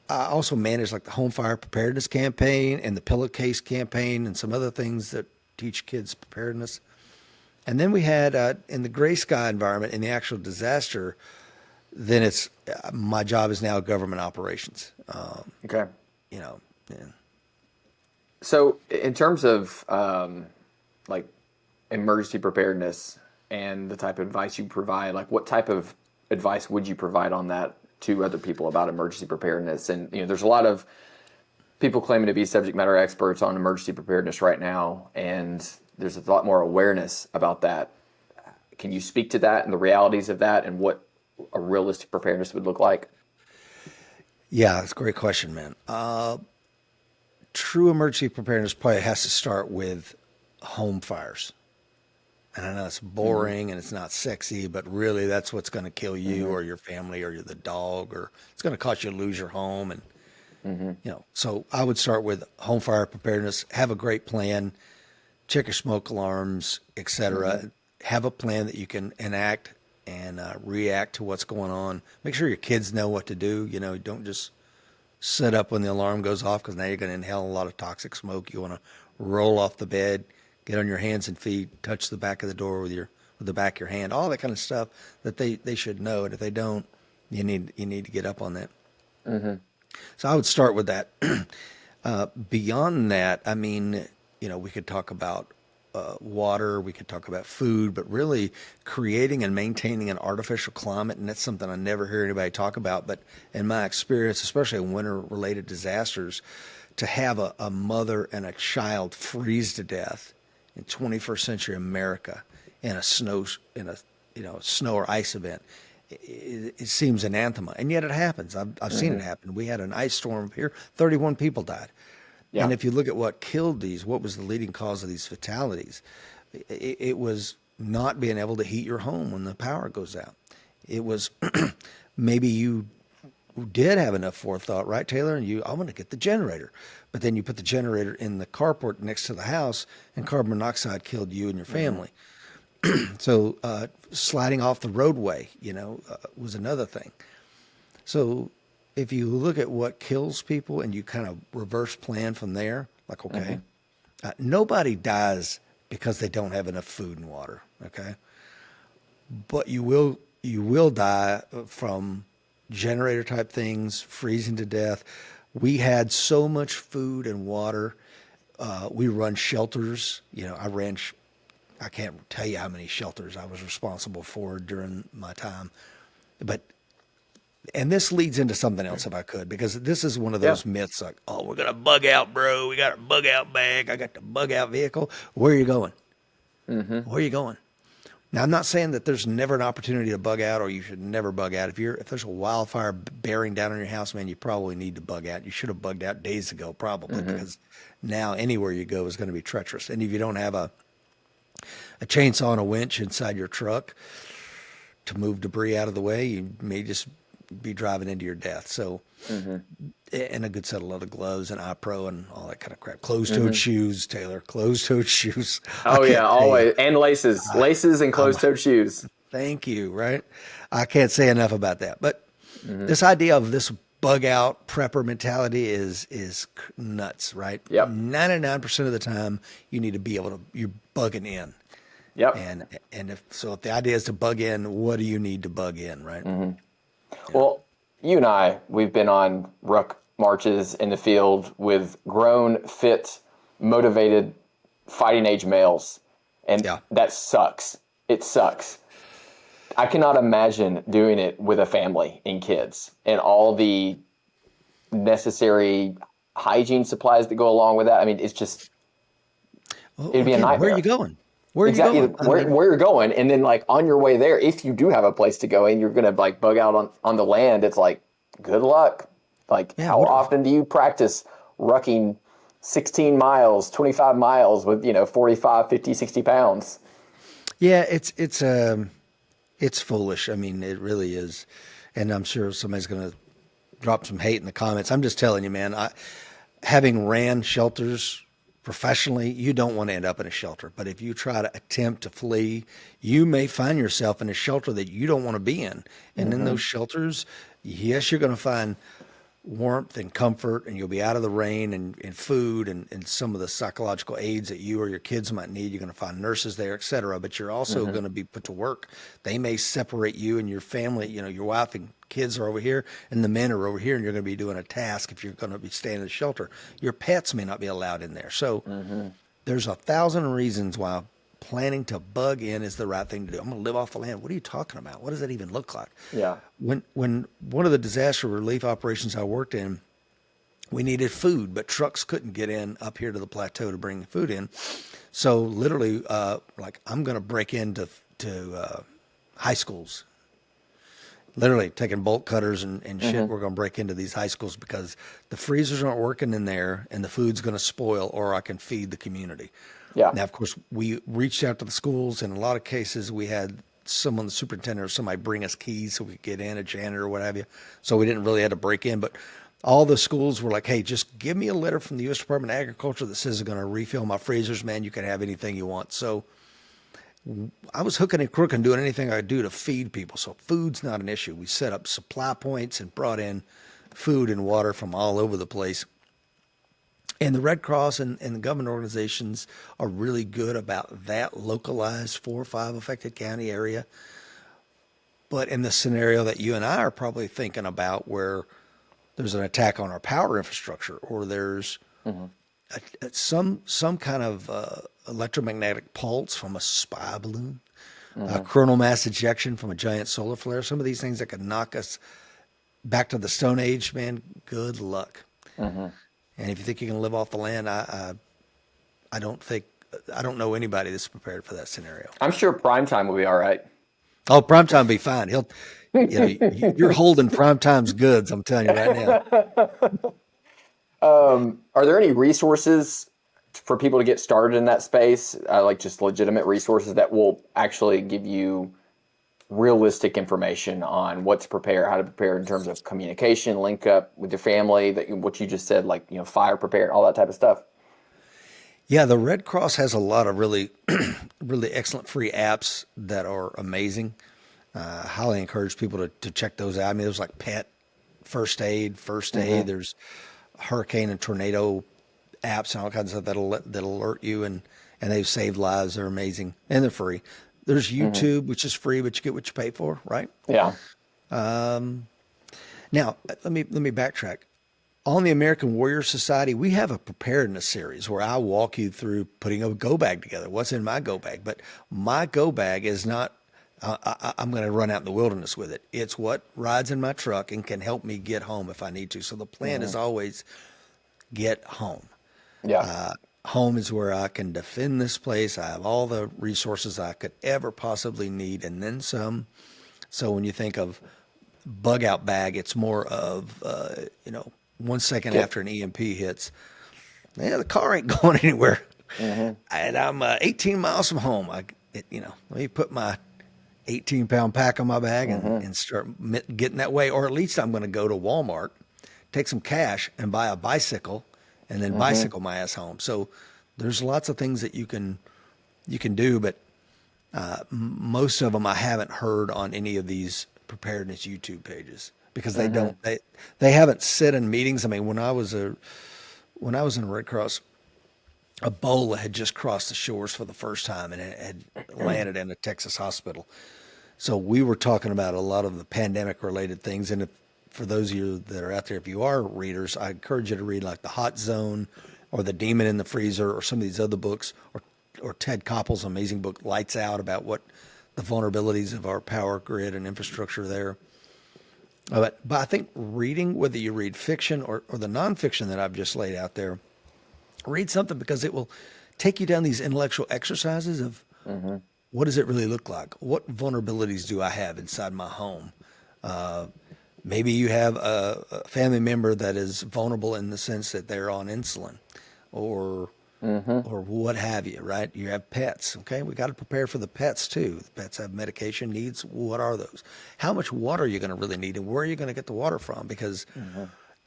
I also manage like the home fire preparedness campaign and the pillowcase campaign and some other things that teach kids preparedness. And then we had in the gray sky environment, in the actual disaster, then it's my job is now government operations. Okay. You know, yeah. So in terms of like emergency preparedness and the type of advice you provide, like what type of advice would you provide on that to other people about emergency preparedness? And there's a lot of people claiming to be subject matter experts on emergency preparedness right now, and there's a lot more awareness about that. Can you speak to that and the realities of that and what a realistic preparedness would look like? Yeah, that's a great question, man. True emergency preparedness probably has to start with home fires. And I know it's boring and it's not sexy, but really that's what's going to kill you or your family or the dog, or it's going to cause you to lose your home. And, so I would start with home fire preparedness, have a great plan, check your smoke alarms, et cetera. Have a plan that you can enact and react to what's going on. Make sure your kids know what to do. Don't just sit up when the alarm goes off, because now you're going to inhale a lot of toxic smoke. You want to roll off the bed, get on your hands and feet, touch the back of the door with the back of your hand, all that kind of stuff that they should know. And if they don't, you need to get up on that. So I would start with that. Beyond that, I mean, we could talk about water, we could talk about food, but really creating and maintaining an artificial climate. And that's something I never hear anybody talk about. But in my experience, especially in winter-related disasters, to have a mother and a child freeze to death in 21st century America in a snow or ice event, it seems anathema, and yet it happens. I've seen it happen. We had an ice storm here; 31 people died. Yeah. And if you look at what killed these, what was the leading cause of these fatalities? It was not being able to heat your home when the power goes out. It was maybe you did have enough forethought, right, Taylor? And I'm going to get the generator. But then you put the generator in the carport next to the house, and carbon monoxide killed you and your family. So sliding off the roadway, was another thing. So if you look at what kills people and you kind of reverse plan from there, like, okay, nobody dies because they don't have enough food and water, okay? But you will die from generator type things, freezing to death. We had so much food and water. We run shelters. I can't tell you how many shelters I was responsible for during my time. And this leads into something else, if I could, because this is one of those myths like, oh, we're going to bug out, bro. We got a bug out bag. I got the bug out vehicle. Where are you going? Where are you going? Now, I'm not saying that there's never an opportunity to bug out, or you should never bug out. If there's a wildfire bearing down on your house, man, you probably need to bug out. You should have bugged out days ago, probably, because now anywhere you go is going to be treacherous. And if you don't have a chainsaw and a winch inside your truck to move debris out of the way, you may just be driving into your death. So, and a good set of leather gloves and iPro and all that kind of crap. Closed-toed shoes, Taylor. Closed-toed shoes. Oh yeah, always. And laces and closed-toed shoes. Thank you. Right. I can't say enough about that. But this idea of this bug out prepper mentality is nuts, right? Yep. 99% of the time you need to be able to, you're bugging in. Yep. And if the idea is to bug in, what do you need to bug in, right? Yeah. Well, you and I, we've been on ruck marches in the field with grown, fit, motivated, fighting age males. And that sucks. It sucks. I cannot imagine doing it with a family and kids and all the necessary hygiene supplies that go along with that. I mean, it's just, it'd be a nightmare. Where are you going? Where are you going? Where you're going, and then like on your way there, if you do have a place to go and you're gonna like bug out on the land, it's like good luck. Like how often do you practice rucking 16 miles, 25 miles with 45, 50, 60 pounds? Yeah, it's foolish. I mean, it really is. and I'm sure somebody's going to drop some hate in the comments. I'm just telling you, man, having ran shelters professionally, you don't want to end up in a shelter. But if you try to attempt to flee, you may find yourself in a shelter that you don't want to be in. And in those shelters, yes, you're going to find warmth and comfort, and you'll be out of the rain and food and some of the psychological aids that you or your kids might need. You're going to find nurses there, et cetera, but you're also going to be put to work. They may separate you and your family, your wife and kids are over here and the men are over here, and you're going to be doing a task if you're going to be staying in the shelter. Your pets may not be allowed in there. So there's 1,000 reasons why planning to bug in is the right thing to do. I'm going to live off the land. What are you talking about? What does that even look like? Yeah. When one of the disaster relief operations I worked in, we needed food, but trucks couldn't get in up here to the plateau to bring the food in. So literally, I'm going to break into high schools. Literally taking bolt cutters and shit. We're going to break into these high schools because the freezers aren't working in there and the food's going to spoil, or I can feed the community. Yeah. Now, of course, we reached out to the schools. In a lot of cases, we had someone, the superintendent or somebody, bring us keys so we could get in, a janitor or what have you. So we didn't really have to break in. But all the schools were like, hey, just give me a letter from the U.S. Department of Agriculture that says they're going to refill my freezers, man. You can have anything you want. So I was hooking and crooking, doing anything I could do to feed people. So food's not an issue. We set up supply points and brought in food and water from all over the place. And the Red Cross and the government organizations are really good about that localized 4 or 5 affected county area. But in the scenario that you and I are probably thinking about, where there's an attack on our power infrastructure, or there's some kind of electromagnetic pulse from a spy balloon, coronal mass ejection from a giant solar flare, some of these things that could knock us back to the Stone Age, man, good luck. And if you think you can live off the land, I don't know anybody that's prepared for that scenario. I'm sure Primetime will be all right. Oh, Primetime will be fine. You're holding Primetime's goods, I'm telling you right now. Are there any resources for people to get started in that space, like just legitimate resources that will actually give you realistic information on what to prepare, how to prepare in terms of communication, link up with your family, what you just said, like, fire prepared, all that type of stuff? Yeah, the Red Cross has a lot of really, really excellent free apps that are amazing. Highly encourage people to check those out. I mean, there's like pet first aid. There's hurricane and tornado apps and all kinds of stuff that'll alert you, and they've saved lives. They're amazing, and they're free. There's YouTube, which is free, but you get what you pay for, right? Yeah. Now, let me backtrack. On the American Warrior Society, we have a preparedness series where I walk you through putting a go bag together. What's in my go bag? But my go bag is not, I'm going to run out in the wilderness with it. It's what rides in my truck and can help me get home if I need to. So the plan is always get home. Yeah. Home is where I can defend this place. I have all the resources I could ever possibly need, and then some. So when you think of bug out bag, it's more of, 1 second after an EMP hits, the car ain't going anywhere. And I'm 18 miles from home. Let me put my 18-pound pack on my bag and start getting that way. Or at least I'm going to go to Walmart, take some cash, and buy a bicycle, and then bicycle my ass home. So there's lots of things that you can do, but most of them I haven't heard on any of these preparedness YouTube pages, because they haven't sit in meetings. I mean, when I was in the Red Cross, Ebola had just crossed the shores for the first time, and it had landed in a Texas hospital. So we were talking about a lot of the pandemic related things. And for those of you that are out there, if you are readers, I encourage you to read like The Hot Zone or The Demon in the Freezer or some of these other books, or Ted Koppel's amazing book, Lights Out, about what the vulnerabilities of our power grid and infrastructure there. But I think reading, whether you read fiction or the nonfiction that I've just laid out there, read something, because it will take you down these intellectual exercises of what does it really look like? What vulnerabilities do I have inside my home? Maybe you have a family member that is vulnerable in the sense that they're on insulin, or or what have you, right? You have pets, okay? We got to prepare for the pets too. The pets have medication needs. What are those? How much water are you going to really need, and where are you going to get the water from? Because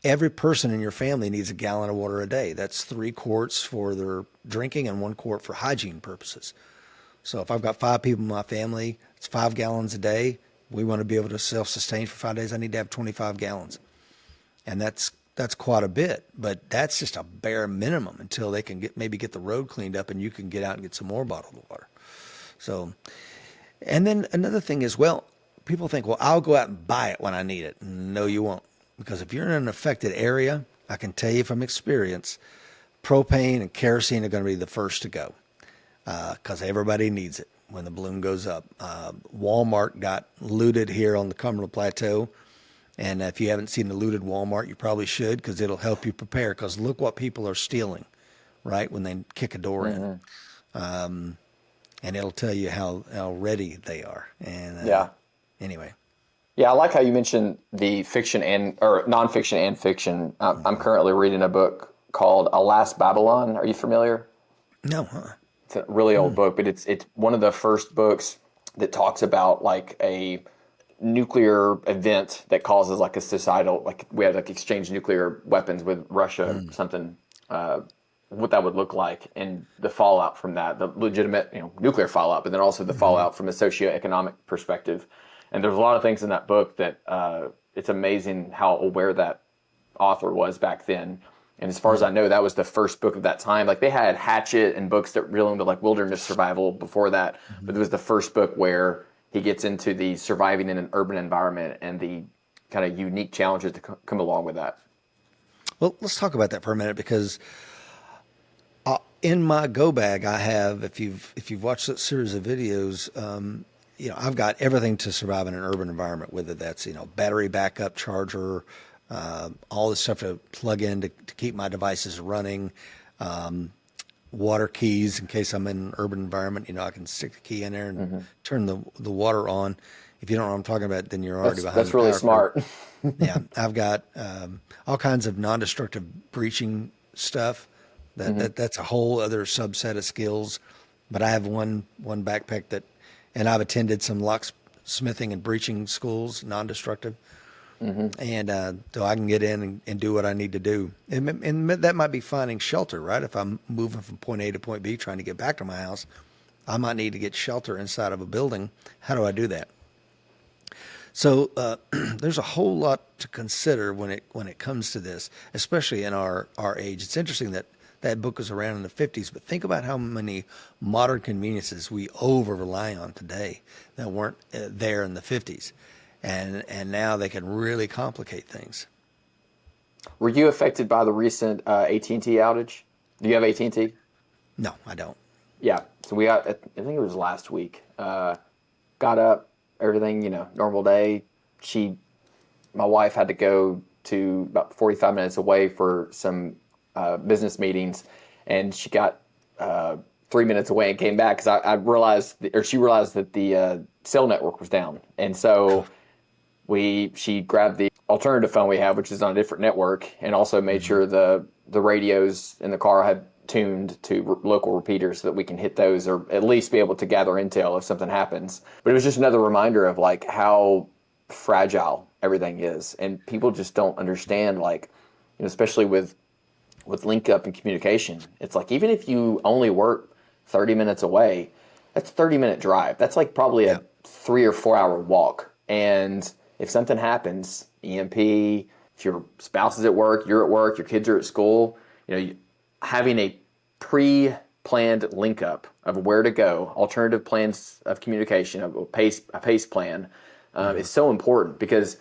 every person in your family needs a gallon of water a day. That's 3 quarts for their drinking and 1 quart for hygiene purposes. So if I've got 5 people in my family, it's 5 gallons a day. We want to be able to self-sustain for 5 days. I need to have 25 gallons. And that's quite a bit, but that's just a bare minimum until they can maybe get the road cleaned up and you can get out and get some more bottled water. So, and then another thing is, well, people think, well, I'll go out and buy it when I need it. No, you won't. Because if you're in an affected area, I can tell you from experience, propane and kerosene are going to be the first to go because everybody needs it when the balloon goes up. Walmart got looted here on the Cumberland Plateau. And if you haven't seen the looted Walmart, you probably should, because it'll help you prepare. Because look what people are stealing, right, when they kick a door in. And it'll tell you how ready they are. And anyway. Yeah, I like how you mentioned the fiction or nonfiction and fiction. I'm currently reading a book called Alas Babylon. Are you familiar? No, huh? It's a really old book, but it's one of the first books that talks about like a nuclear event that causes like a societal, like we had like exchange nuclear weapons with Russia, something, what that would look like and the fallout from that, the legitimate, nuclear fallout, but then also the fallout from a socioeconomic perspective. And there's a lot of things in that book that it's amazing how aware that author was back then. And as far as I know, that was the first book of that time. Like they had Hatchet and books that really into like wilderness survival before that, but it was the first book where he gets into the surviving in an urban environment and the kind of unique challenges that come along with that. Well, let's talk about that for a minute, because in my go bag I have, if you've watched that series of videos, I've got everything to survive in an urban environment, whether that's battery backup, charger, all this stuff to plug in to keep my devices running. Water keys in case I'm in an urban environment. I can stick the key in there and turn the water on. If you don't know what I'm talking about, then you're already behind. That's really smart. Yeah, I've got all kinds of non-destructive breaching stuff. That's a whole other subset of skills. But I have one backpack and I've attended some locksmithing and breaching schools, non-destructive. And so I can get in and do what I need to do. And that might be finding shelter, right? If I'm moving from point A to point B, trying to get back to my house, I might need to get shelter inside of a building. How do I do that? So there's a whole lot to consider when it comes to this, especially in our age. It's interesting that book was around in the 50s, but think about how many modern conveniences we over-rely on today that weren't there in the 50s. And now they can really complicate things. Were you affected by the recent AT&T outage? Do you have AT&T? No, I don't. Yeah. So we got, I think it was last week, got up, everything, normal day. My wife had to go to about 45 minutes away for some business meetings, and she got 3 minutes away and came back because she realized that the cell network was down. And so she grabbed the alternative phone we have, which is on a different network, and also made sure the radios in the car had tuned to local repeaters so that we can hit those or at least be able to gather intel if something happens. But it was just another reminder of like how fragile everything is, and people just don't understand, like, especially with link up and communication. It's like, even if you only work 30 minutes away, that's a 30-minute drive. That's like probably a 3 or 4 hour walk. And if something happens, EMP, if your spouse is at work, you're at work, your kids are at school, having a pre-planned link up of where to go, alternative plans of communication, a pace plan, is so important. Because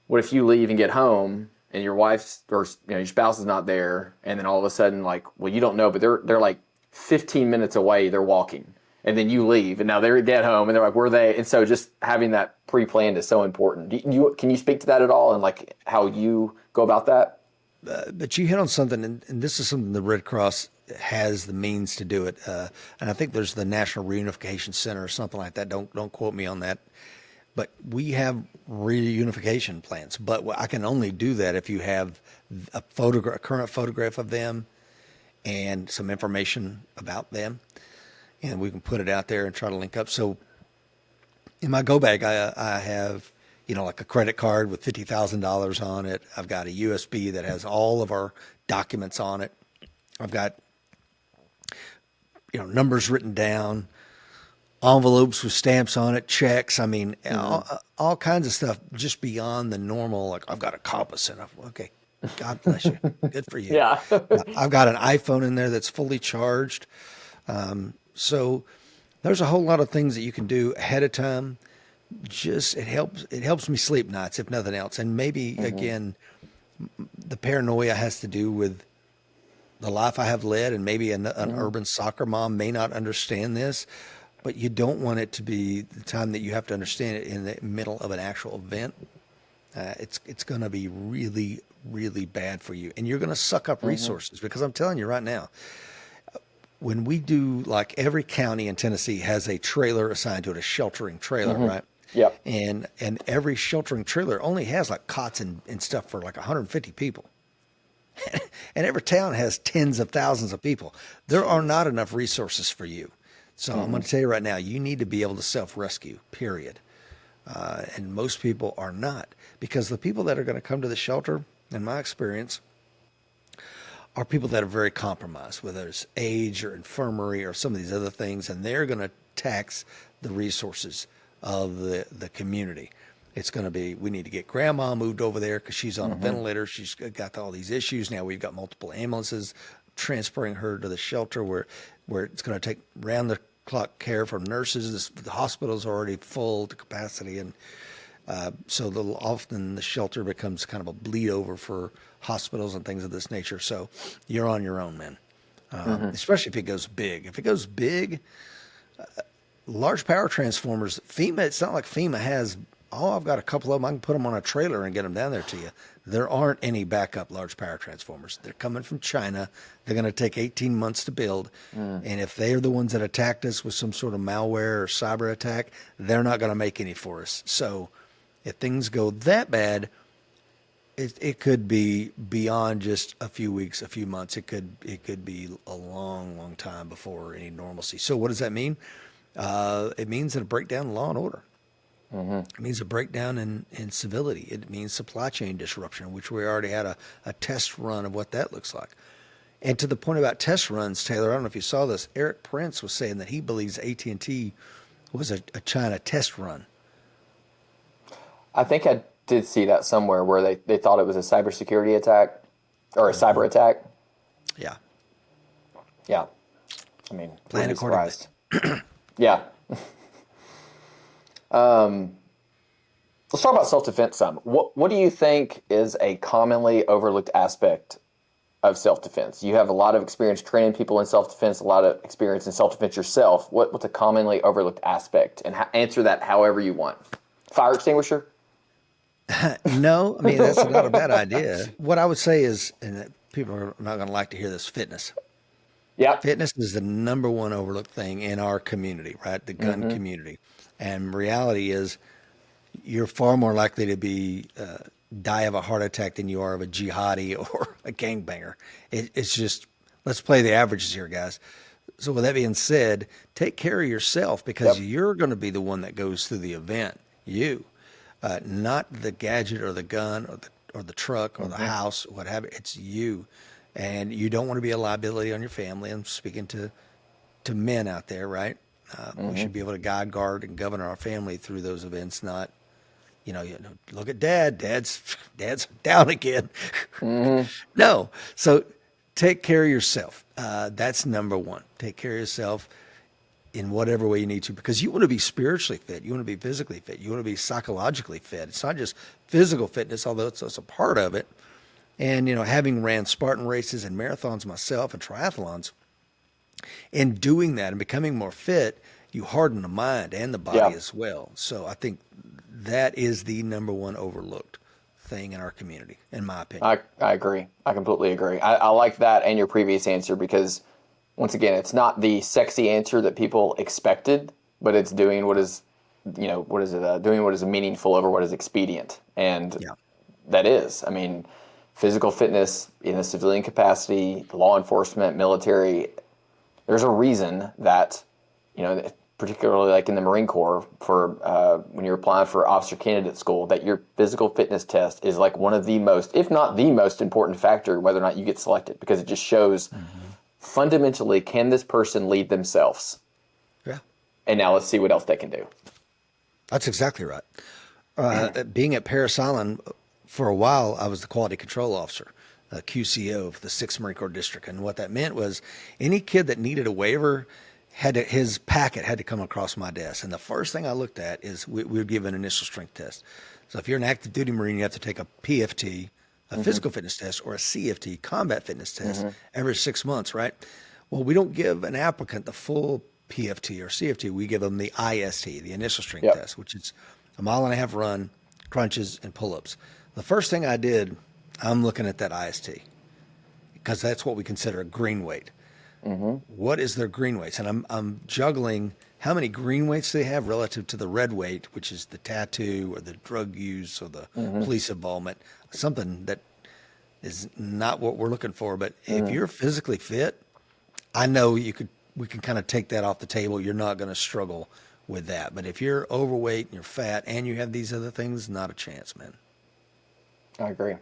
what if you leave and get home and your wife's or your spouse is not there, and then all of a sudden, like, well, you don't know, but they're like 15 minutes away, they're walking, and then you leave, and now they're at home, and they're like, where are they? And so just having that pre-planned is so important. Can you speak to that at all, and like how you go about that? But you hit on something, and this is something the Red Cross has the means to do it. And I think there's the National Reunification Center or something like that. Don't quote me on that. But we have reunification plans. But I can only do that if you have a current photograph of them, and some information about them, and we can put it out there and try to link up. So in my go bag, I have, like a credit card with $50,000 on it. I've got a USB that has all of our documents on it. I've got, numbers written down, envelopes with stamps on it, checks. I mean, all kinds of stuff just beyond the normal. Like, I've got a compass and okay, God bless you. Good for you. Yeah. I've got an iPhone in there that's fully charged. So there's a whole lot of things that you can do ahead of time. Just it helps me sleep nights, if nothing else. And maybe again, the paranoia has to do with the life I have led, and maybe an urban soccer mom may not understand this, but you don't want it to be the time that you have to understand it in the middle of an actual event. It's going to be really, really bad for you, and you're going to suck up resources, because I'm telling you right now, when we do, like, every county in Tennessee has a trailer assigned to it, a sheltering trailer, right? Yep. And every sheltering trailer only has like cots and stuff for like 150 people. And every town has tens of thousands of people. There are not enough resources for you. So I'm going to tell you right now, you need to be able to self-rescue, period. And most people are not, because the people that are going to come to the shelter, in my experience, are people that are very compromised, whether it's age or infirmary or some of these other things, and they're going to tax the resources of the community. It's going to be, we need to get grandma moved over there because she's on a ventilator. She's got all these issues. Now we've got multiple ambulances transferring her to the shelter where it's going to take round the clock care from nurses. The hospital's already full to capacity. And so often the shelter becomes kind of a bleed over for hospitals and things of this nature. So you're on your own, man. Especially if it goes big. If it goes big, large power transformers, FEMA, it's not like FEMA has, I've got a couple of them, I can put them on a trailer and get them down there to you. There aren't any backup large power transformers. They're coming from China. They're going to take 18 months to build. And if they're the ones that attacked us with some sort of malware or cyber attack, they're not going to make any for us. So if things go that bad, it could be beyond just a few weeks, a few months. It could be a long, long time before any normalcy. So what does that mean? It means a breakdown in law and order. It means a breakdown in civility. It means supply chain disruption, which we already had a test run of what that looks like. And to the point about test runs, Taylor, I don't know if you saw this, Eric Prince was saying that he believes AT&T was a China test run. I think I did see that somewhere where they thought it was a cybersecurity attack or a cyber attack. Yeah. Yeah. I mean, Plan wouldn't be accordingly. surprised. Yeah. Let's talk about self-defense some. What do you think is a commonly overlooked aspect of self-defense? You have a lot of experience training people in self-defense, a lot of experience in self-defense yourself. What's a commonly overlooked aspect? And answer that however you want. Fire extinguisher? No, I mean, that's not a bad idea. What I would say is, and people are not going to like to hear this, fitness. Yeah. Fitness is the number one overlooked thing in our community, right? The gun community. And reality is, you're far more likely to be die of a heart attack than you are of a jihadi or a gangbanger. It's just, let's play the averages here, guys. So with that being said, take care of yourself, because you're going to be the one that goes through the event. You, not the gadget or the gun or the truck or the house, what have you. It's you. And you don't want to be a liability on your family. I'm speaking to men out there, right? We should be able to guide, guard, and govern our family through those events. Not, look at Dad. Dad's down again. No. So take care of yourself. That's number one. Take care of yourself in whatever way you need to, because you want to be spiritually fit. You want to be physically fit. You want to be psychologically fit. It's not just physical fitness, although it's a part of it. And, having ran Spartan races and marathons myself and triathlons, in doing that and becoming more fit, you harden the mind and the body as well. So I think that is the number one overlooked thing in our community, in my opinion. I agree. I completely agree. I like that and your previous answer, because once again, it's not the sexy answer that people expected, but it's doing what is, doing what is meaningful over what is expedient. And that is, I mean, physical fitness in a civilian capacity, law enforcement, military. There's a reason that, particularly like in the Marine Corps, for when you're applying for officer candidate school, that your physical fitness test is like one of the most, if not the most important factor whether or not you get selected, because it just shows fundamentally, can this person lead themselves? Yeah, And now let's see what else they can do. that's exactly right. Being at Parris Island for a while, I was the quality control officer, QCO of the 6th Marine Corps District. And what that meant was any kid that needed a waiver his packet had to come across my desk. And the first thing I looked at is we would give an initial strength test. So if you're an active duty Marine, you have to take a PFT, a physical fitness test, or a CFT, combat fitness test, every 6 months, right? Well, we don't give an applicant the full PFT or CFT. We give them the IST, the initial strength test, which is a 1.5 mile run, crunches, and pull-ups. The first thing I did, I'm looking at that IST because that's what we consider a green weight. What is their green weights? And I'm juggling how many green weights they have relative to the red weight, which is the tattoo or the drug use or the police involvement, something that is not what we're looking for. But if you're physically fit, I know we can kind of take that off the table. You're not going to struggle with that. But if you're overweight and you're fat and you have these other things, not a chance, man. I agree.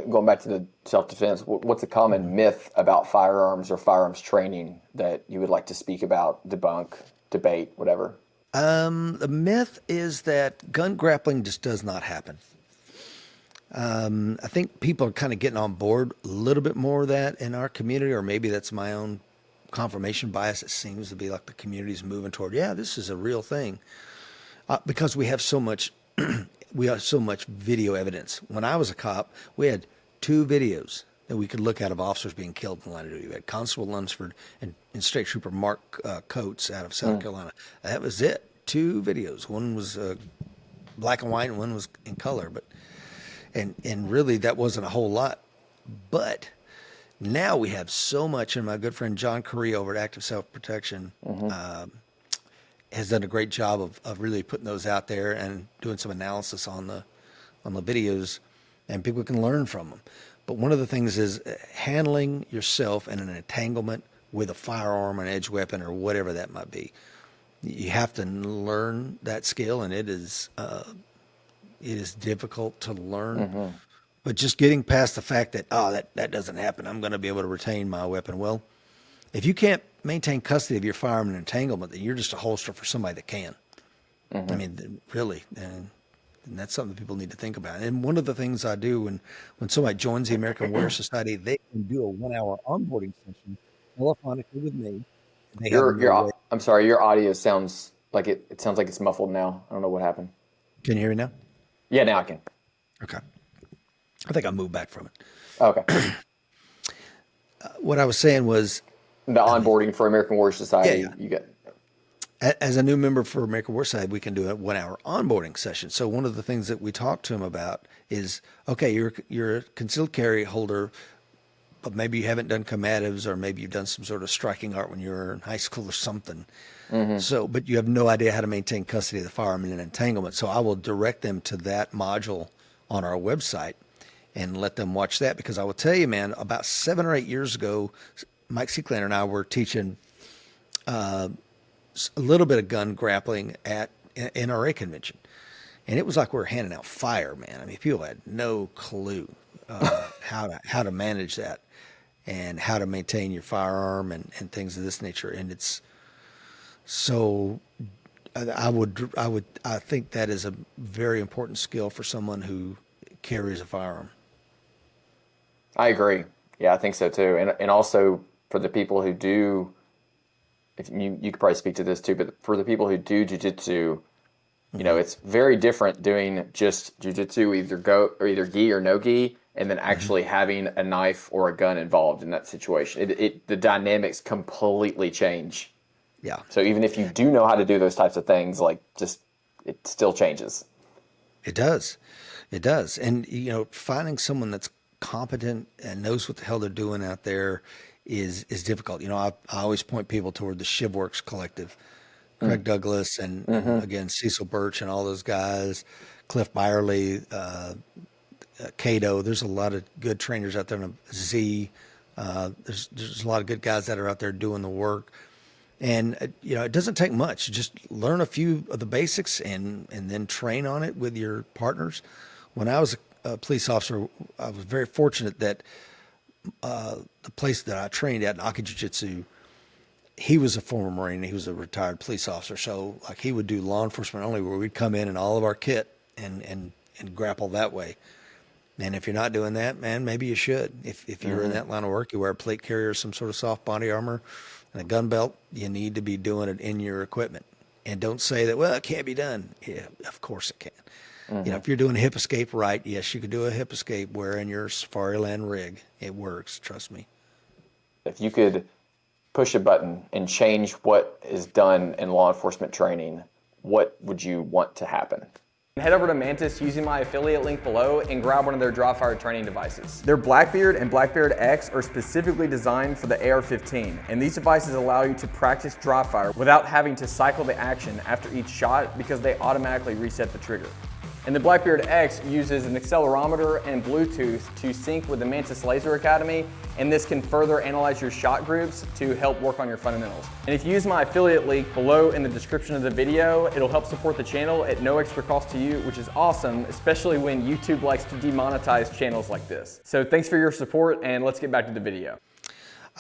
Going back to the self-defense, what's a common myth about firearms or firearms training that you would like to speak about, debunk, debate, whatever? The myth is that gun grappling just does not happen. I think people are kind of getting on board a little bit more of that in our community, or maybe that's my own confirmation bias. It seems to be like the community's moving toward, yeah, this is a real thing, because we have so much video evidence. When I was a cop, we had 2 videos that we could look at of officers being killed in the line of duty. We had Constable Lunsford and State Trooper Mark Coates out of South Carolina. That was it. 2 videos. One was black and white, and one was in color. But and really, that wasn't a whole lot. But now we have so much, and my good friend John Curry over at Active Self Protection has done a great job of really putting those out there and doing some analysis on the videos, and people can learn from them. But one of the things is handling yourself in an entanglement with a firearm, an edge weapon, or whatever that might be. You have to learn that skill, and it is difficult to learn. But just getting past the fact that, that doesn't happen, I'm going to be able to retain my weapon. Well, if you can't maintain custody of your firearm in entanglement, then you're just a holster for somebody that can. I mean, really, and that's something people need to think about. And one of the things I do when somebody joins the American Warrior Society, they can do a 1-hour onboarding session telephonically with me. I'm sorry, your audio sounds like it sounds like it's muffled now. I don't know what happened. Can you hear me now? Yeah, now I can. Okay. I think I moved back from it. Okay. What I was saying was, The onboarding for American Warrior Society, Yeah. you get. as a new member for American Warrior Society, we can do a 1-hour onboarding session. So one of the things that we talk to them about is, okay, you're a concealed carry holder, but maybe you haven't done combatives, or maybe you've done some sort of striking art when you were in high school or something. So, but you have no idea how to maintain custody of the firearm in an entanglement. So I will direct them to that module on our website and let them watch that, because I will tell you, man, about 7 or 8 years ago, Mike Seaclander and I were teaching a little bit of gun grappling at an NRA convention, and it was like we were handing out fire, man. I mean, people had no clue how to manage that and how to maintain your firearm and things of this nature. And it's so I think that is a very important skill for someone who carries a firearm. I agree. Yeah, I think so too. And also for the people who do, if you could probably speak to this too, but for the people who do jujitsu, it's very different doing just jujitsu, either gi or no gi, and then actually having a knife or a gun involved in that situation. The dynamics completely change. Yeah. So even if you do know how to do those types of things, it still changes. It does. It does. And, finding someone that's competent and knows what the hell they're doing out there is difficult. I always point people toward the ShivWorks Collective, Craig Douglas and again, Cecil Birch and all those guys, Cliff Byerly, Cato. There's a lot of good trainers out there. Z. There's a lot of good guys that are out there doing the work. And it doesn't take much. Just learn a few of the basics and then train on it with your partners. When I was a police officer, I was very fortunate that the place that I trained at, Aki Jiu-Jitsu, he was a former Marine. He was a retired police officer. So like he would do law enforcement only, where we'd come in all of our kit and grapple that way. And if you're not doing that, man, maybe you should. If you're in that line of work, you wear a plate carrier, some sort of soft body armor, and a gun belt, you need to be doing it in your equipment. And don't say that, well, it can't be done. Yeah, of course it can. If you're doing a hip escape right, yes, you could do a hip escape wearing your Safariland rig. It works, trust me. If you could push a button and change what is done in law enforcement training, what would you want to happen? Head over to Mantis using my affiliate link below and grab one of their dry fire training devices. Their Blackbeard and Blackbeard X are specifically designed for the AR-15, and these devices allow you to practice dry fire without having to cycle the action after each shot because they automatically reset the trigger. And the Blackbeard X uses an accelerometer and Bluetooth to sync with the Mantis Laser Academy, and this can further analyze your shot groups to help work on your fundamentals. And if you use my affiliate link below in the description of the video, it'll help support the channel at no extra cost to you, which is awesome, especially when YouTube likes to demonetize channels like this. So thanks for your support, and let's get back to the video.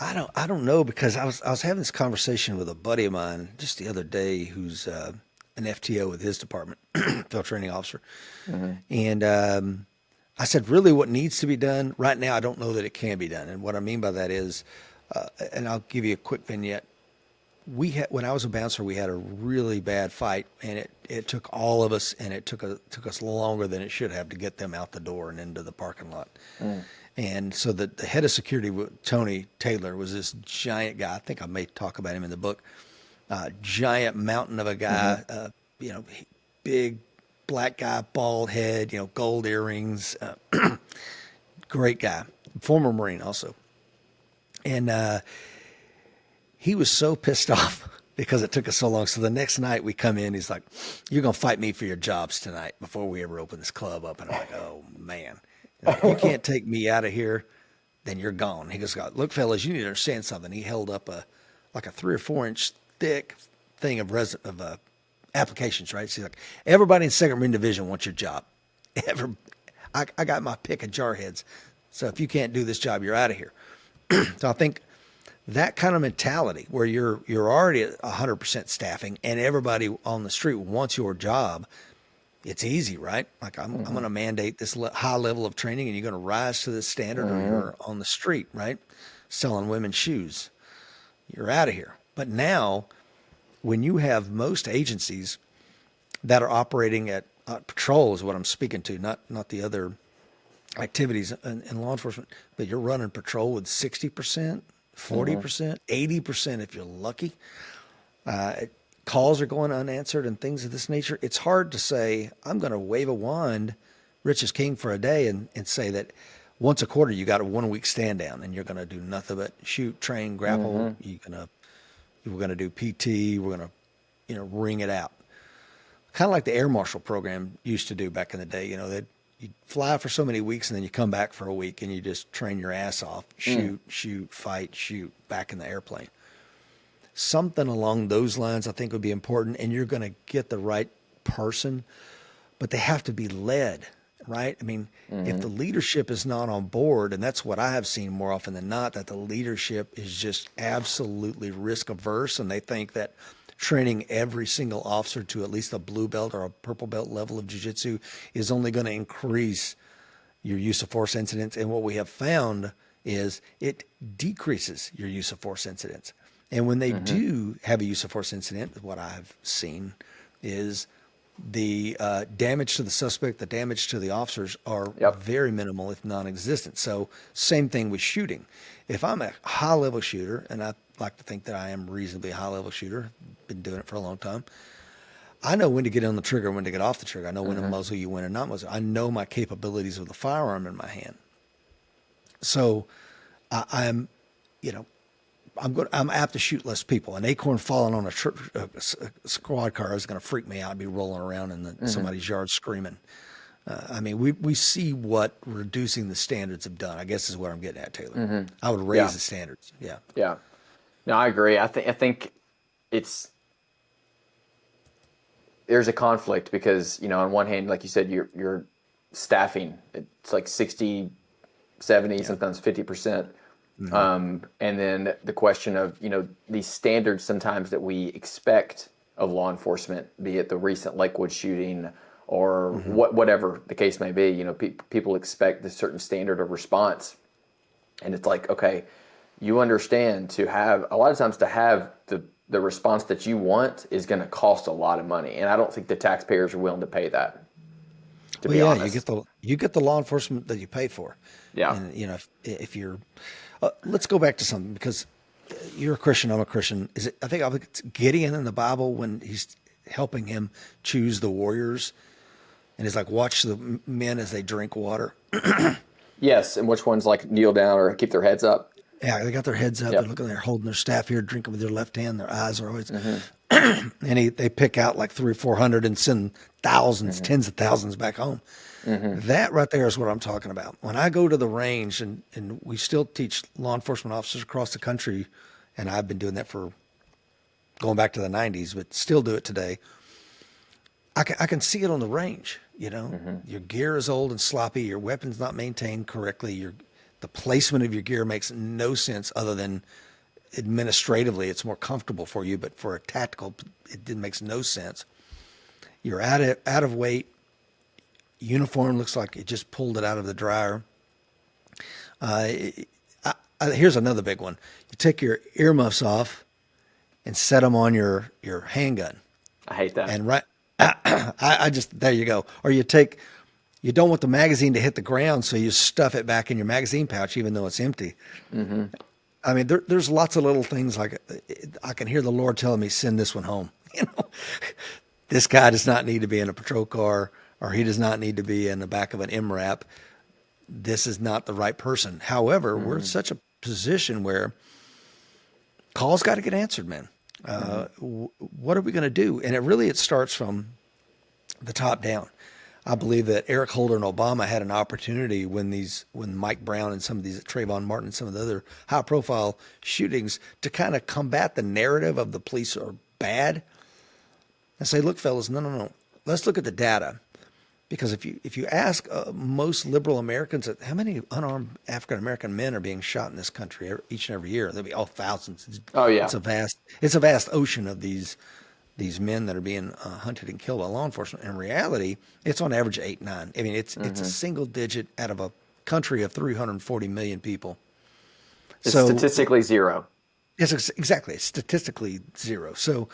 I don't know, because I was having this conversation with a buddy of mine just the other day who's an FTO with his department, field training officer. And I said, really what needs to be done right now, I don't know that it can be done. And what I mean by that is, and I'll give you a quick vignette. When I was a bouncer, we had a really bad fight, and it took all of us, and it took us longer than it should have to get them out the door and into the parking lot. And so the head of security, Tony Taylor, was this giant guy. I think I may talk about him in the book. Giant mountain of a guy, big black guy, bald head, gold earrings, great guy, former Marine also. And he was so pissed off because it took us so long. So the next night we come in, he's like, you're going to fight me for your jobs tonight before we ever open this club up. And I'm like, oh man, you can't take me out of here, then you're gone. He goes, look, fellas, you need to understand something. He held up a 3 or 4 inch thick thing of applications, right? So he's like, everybody in 2nd Marine Division wants your job. I got my pick of jarheads. So if you can't do this job, you're out of here. So I think that kind of mentality where you're already at 100% staffing and everybody on the street wants your job, it's easy, right? Like I'm going to mandate this high level of training, and you're going to rise to this standard, or you're on the street, right? Selling women's shoes. You're out of here. But now, when you have most agencies that are operating at patrol is what I'm speaking to, not the other activities in law enforcement, but you're running patrol with 60%, 40%, 80% if you're lucky. Calls are going unanswered and things of this nature. It's hard to say, I'm going to wave a wand, rich as king for a day, and say that once a quarter you got a 1 week stand down and you're going to do nothing but shoot, train, grapple. We're going to do PT. We're going to, ring it out. Kind of like the Air Marshal program used to do back in the day. That you fly for so many weeks and then you come back for a week and you just train your ass off, shoot, fight, shoot, back in the airplane. Something along those lines I think would be important, and you're going to get the right person, but they have to be led, right? I mean, if the leadership is not on board, and that's what I have seen more often than not, that the leadership is just absolutely risk averse, and they think that training every single officer to at least a blue belt or a purple belt level of jiu-jitsu is only going to increase your use of force incidents. And what we have found is it decreases your use of force incidents. And when they do have a use of force incident, what I've seen is the damage to the suspect, the damage to the officers are very minimal, if non-existent. So same thing with shooting. If I'm a high-level shooter, and I like to think that I am reasonably a high-level shooter, been doing it for a long time, I know when to get on the trigger and when to get off the trigger. I know when to muzzle you, when to not muzzle. I know my capabilities with the firearm in my hand. So I'm apt to shoot less people. An acorn falling on a squad car is going to freak me out. I'd be rolling around in somebody's yard screaming. I mean, we see what reducing the standards have done, I guess is what I'm getting at, Taylor. I would raise Yeah. the standards. Yeah. Yeah. No, I agree. I think it's there's a conflict because, on one hand, like you said, you're staffing. It's like 60, 70, sometimes 50%. And then the question of, these standards sometimes that we expect of law enforcement, be it the recent Lakewood shooting or whatever the case may be, people expect this certain standard of response. And it's like, okay, you understand a lot of times to have the response that you want is going to cost a lot of money. And I don't think the taxpayers are willing to pay that, to be honest. You get the law enforcement that you pay for. Yeah. And if you're, let's go back to something because you're a Christian, I'm a Christian. I think it's Gideon in the Bible when he's helping him choose the warriors, and he's like, watch the men as they drink water. Yes, and which ones like kneel down or keep their heads up? Yeah, they got their heads up. Yep. They're looking. They're holding their staff here, drinking with their left hand. Their eyes are always. And they pick out like 300 or 400 and send thousands, tens of thousands back home. That right there is what I'm talking about. When I go to the range, and we still teach law enforcement officers across the country, and I've been doing that for going back to the 90s, but still do it today. I can see it on the range. Your gear is old and sloppy. Your weapon's not maintained correctly. The placement of your gear makes no sense other than administratively it's more comfortable for you, but for a tactical, it makes no sense. You're out of weight. Uniform looks like it just pulled it out of the dryer. Here's another big one. You take your earmuffs off and set them on your handgun. I hate that. And there you go. Or you don't want the magazine to hit the ground, so you stuff it back in your magazine pouch, even though it's empty. I mean, there's lots of little things like I can hear the Lord telling me, send this one home. This guy does not need to be in a patrol car, or he does not need to be in the back of an MRAP. This is not the right person. However, we're in such a position where calls got to get answered, man. What are we going to do? And it starts from the top down. I believe that Eric Holder and Obama had an opportunity when Mike Brown and some of these, Trayvon Martin and some of the other high profile shootings, to kind of combat the narrative of the police are bad and say, look, fellas, no. Let's look at the data. Because if you ask most liberal Americans, how many unarmed African-American men are being shot in this country each and every year, there'll be thousands. Oh yeah. It's a vast ocean of these men that are being hunted and killed by law enforcement. In reality, it's on average 8, 9. I mean, it's a single digit out of a country of 340 million people. It's statistically zero. It's exactly. It's statistically zero. So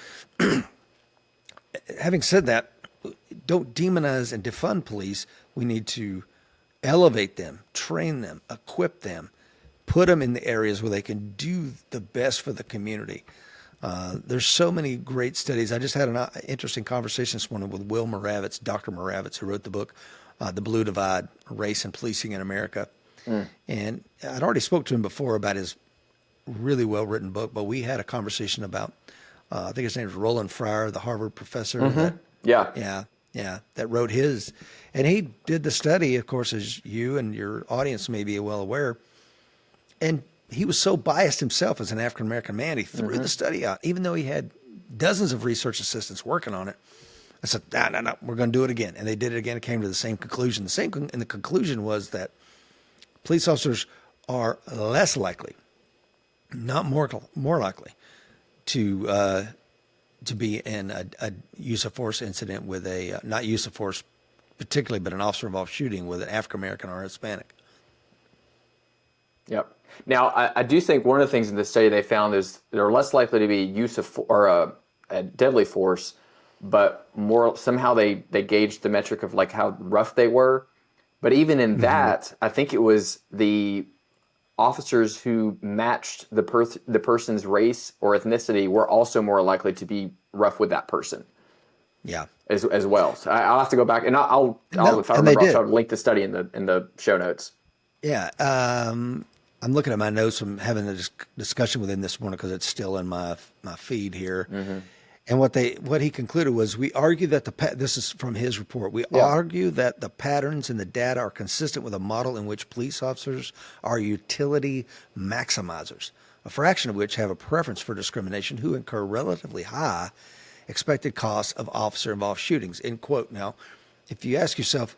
having said that, don't demonize and defund police. We need to elevate them, train them, equip them, put them in the areas where they can do the best for the community. There's so many great studies. I just had an interesting conversation this morning with Will Moravitz, Dr. Moravitz, who wrote the book, The Blue Divide, Race and Policing in America. And I'd already spoke to him before about his really well-written book, but we had a conversation about, I think his name is Roland Fryer, the Harvard professor. That wrote his. And he did the study, of course, as you and your audience may be well aware. And he was so biased himself as an African-American man, he threw the study out, even though he had dozens of research assistants working on it. I said, no, we're going to do it again. And they did it again. It came to the same conclusion. And the conclusion was that police officers are less likely, not more likely, to be in a use of force incident with not use of force particularly, but an officer involved shooting with an African-American or Hispanic. Yep. Now, I do think one of the things in the study they found is they're less likely to be use of a deadly force, but more somehow they gauged the metric of like how rough they were. But even in that, I think it was the officers who matched the person's race or ethnicity were also more likely to be rough with that person. Yeah. As well. So I'll have to go back and I'll if I remember, I'll link the study in the show notes. Yeah. I'm looking at my notes from having a discussion with him this morning because it's still in my feed here. And what he concluded was, we argue that this is from his report. We Yeah. argue that the patterns in the data are consistent with a model in which police officers are utility maximizers, a fraction of which have a preference for discrimination, who incur relatively high expected costs of officer-involved shootings. End quote. Now, if you ask yourself,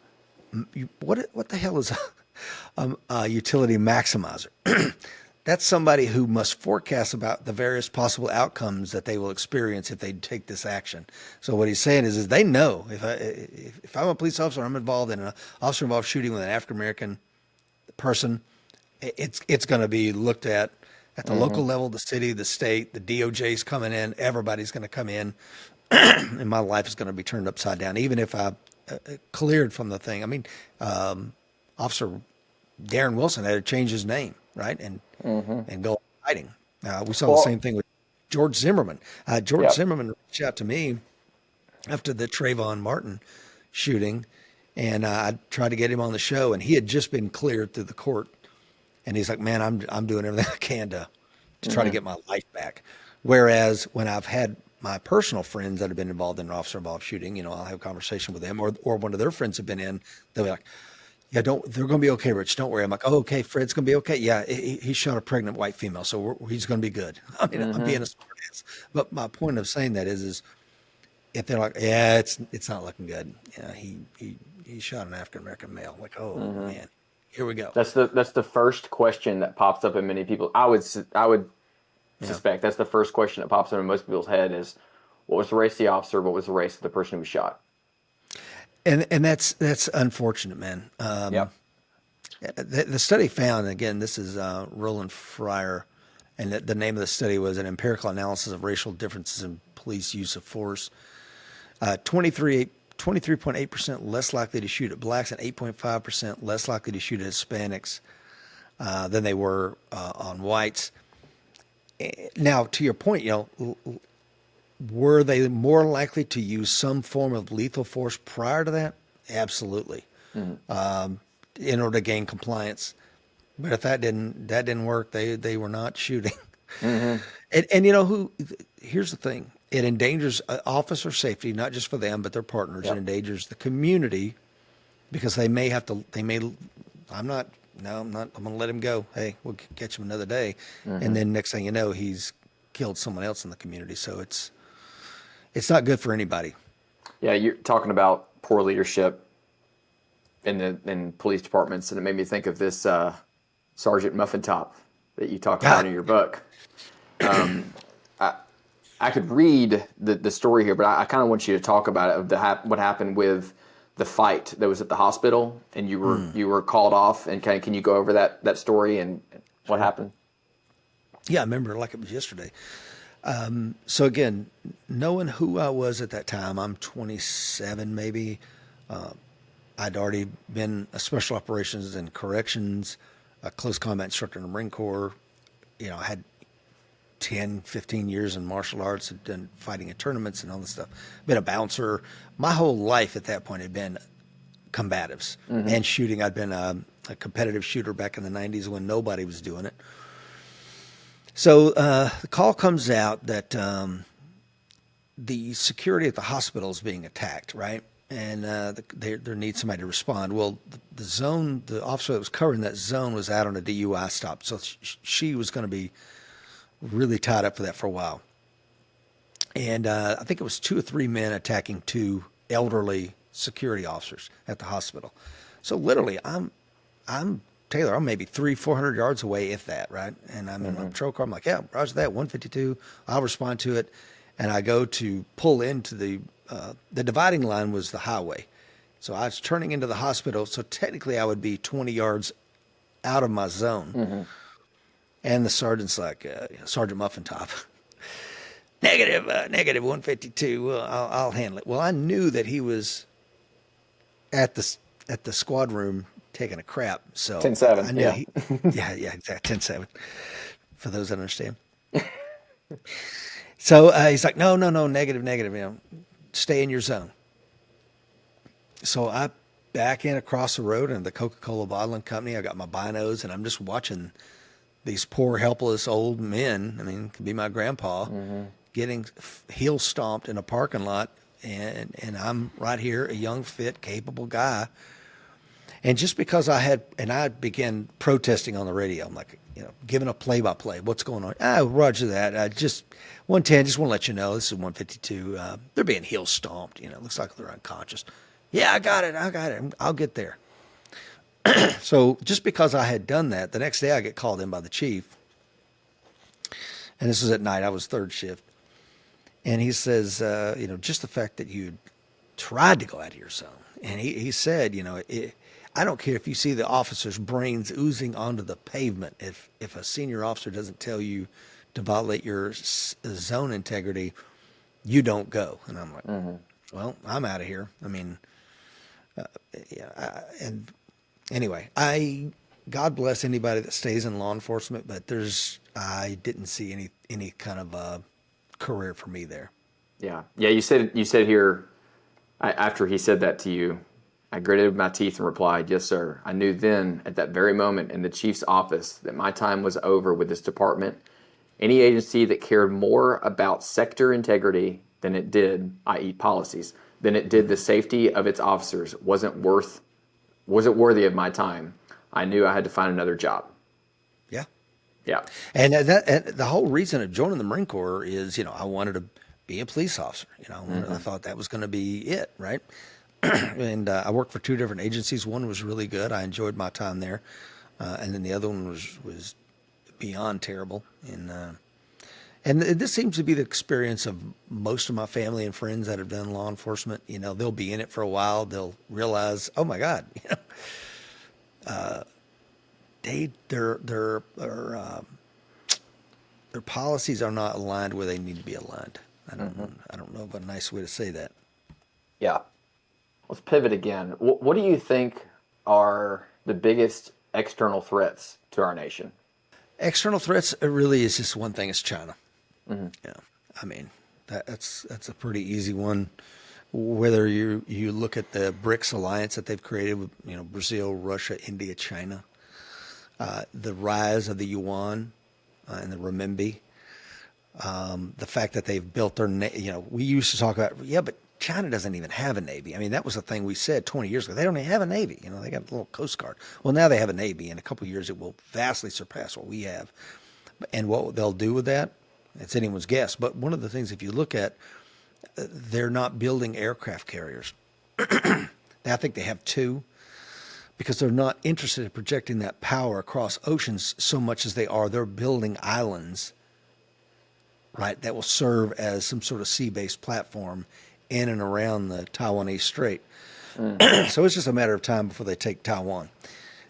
what the hell is a utility maximizer? That's somebody who must forecast about the various possible outcomes that they will experience if they take this action. So what he's saying is they know if I'm a police officer, I'm involved in an officer-involved shooting with an African American person, it's going to be looked at the local level, the city, the state, the DOJ's coming in, everybody's going to come in, and my life is going to be turned upside down, even if I cleared from the thing. I mean, Officer Darren Wilson had to change his name, right, and go hiding. We saw the same thing with George Zimmerman. George Zimmerman reached out to me after the Trayvon Martin shooting, and I tried to get him on the show, and he had just been cleared through the court, and he's like, "Man, I'm doing everything I can to try to get my life back." Whereas when I've had my personal friends that have been involved in an officer-involved shooting, I'll have a conversation with them, or one of their friends have been in, they'll be like, "Yeah, they're going to be okay, Rich. Don't worry." I'm like, "Oh, okay, Fred's going to be okay. Yeah, he shot a pregnant white female, so he's going to be good." I mean, I'm being a smart ass. But my point of saying that is if they're like, "Yeah, it's not looking good. Yeah, he shot an African American male." Like, oh man, here we go. That's the first question that pops up in many people. I would suspect that's the first question that pops up in most people's head is, what was the race of the officer? What was the race of the person who was shot? And that's unfortunate, man. The study found, again, this is Roland Fryer, and the name of the study was an empirical analysis of racial differences in police use of force. 23.8% less likely to shoot at blacks and 8.5% less likely to shoot at Hispanics than they were on whites. Now, to your point, were they more likely to use some form of lethal force prior to that? Absolutely. In order to gain compliance. But if that didn't work, they were not shooting. And here's the thing. It endangers officer safety, not just for them, but their partners. It endangers the community because I'm going to let him go. Hey, we'll catch him another day. And then next thing you know, he's killed someone else in the community. So it's not good for anybody. Yeah, you're talking about poor leadership in police departments, and it made me think of this Sergeant Muffin Top that you talk about in your book. I could read the story here, but I kind of want you to talk about it, what happened with the fight that was at the hospital, and you were called off, and can you go over that story and what happened? Yeah, I remember like it was yesterday. So again, knowing who I was at that time, I'm 27 maybe. I'd already been a special operations and corrections, a close combat instructor in the Marine Corps. I had 10, 15 years in martial arts, had done fighting in tournaments and all this stuff. Been a bouncer. My whole life at that point had been combatives and shooting. I'd been a competitive shooter back in the 90s when nobody was doing it. So the call comes out that the security at the hospital is being attacked, right? And there needs somebody to respond. Well, the officer that was covering that zone was out on a DUI stop, so she was going to be really tied up for that for a while. And I think it was 2 or 3 men attacking 2 elderly security officers at the hospital. So literally, I'm Taylor, I'm maybe 300-400 yards away, if that, right? And I'm in my patrol car. I'm like, yeah, roger that, 152. I'll respond to it. And I go to pull into the dividing line was the highway. So I was turning into the hospital. So technically I would be 20 yards out of my zone. And the sergeant's like, Sergeant Muffin Top, negative 152. I'll handle it. Well, I knew that he was at the squad room taking a crap. So 10-7. Yeah, exactly. 10-7 for those that understand. So he's like, no, negative, stay in your zone. So I back in across the road in the Coca-Cola bottling company. I got my binos and I'm just watching these poor, helpless old men. I mean, it could be my grandpa getting heel stomped in a parking lot, and I'm right here, a young, fit, capable guy. And just because I began protesting on the radio. I'm like, giving a play-by-play. What's going on? Roger that. I just 110. Just want to let you know this is 152. They're being heel stomped. Looks like they're unconscious. Yeah, I got it. I'll get there. So just because I had done that, the next day I get called in by the chief, and this was at night. I was third shift, and he says, just the fact that you tried to go out of your zone, and he said, I don't care if you see the officer's brains oozing onto the pavement. If a senior officer doesn't tell you to violate your zone integrity, you don't go. And I'm like, well, I'm out of here. I mean, and anyway, God bless anybody that stays in law enforcement, but I didn't see any kind of career for me there. Yeah. You said here, after he said that to you, I gritted my teeth and replied, "Yes, sir." I knew then, at that very moment in the chief's office, that my time was over with this department. Any agency that cared more about sector integrity than it did, i.e. policies, than it did the safety of its officers wasn't worthy of my time. I knew I had to find another job. Yeah. Yeah. And the whole reason of joining the Marine Corps is, I wanted to be a police officer. I thought that was going to be it, right? And I worked for two different agencies. One was really good. I enjoyed my time there. And then the other one was beyond terrible. And this seems to be the experience of most of my family and friends that have done law enforcement. They'll be in it for a while. They'll realize, oh my God, their policies are not aligned where they need to be aligned. I don't know of a nice way to say that. Yeah. Let's pivot again. What do you think are the biggest external threats to our nation? External threats, it really is just one thing. It's China. Yeah. I mean, that's a pretty easy one. Whether you look at the BRICS alliance that they've created with, Brazil, Russia, India, China, the rise of the yuan and the renminbi, the fact that they've built their, we used to talk about, but China doesn't even have a Navy. I mean, that was the thing we said 20 years ago. They don't even have a Navy. They got a little Coast Guard. Well, now they have a Navy. In a couple of years, it will vastly surpass what we have. And what they'll do with that, it's anyone's guess. But one of the things, if you look at, they're not building aircraft carriers. I think they have two, because they're not interested in projecting that power across oceans so much as they're building islands, right, that will serve as some sort of sea-based platform in and around the Taiwanese Strait. So it's just a matter of time before they take Taiwan.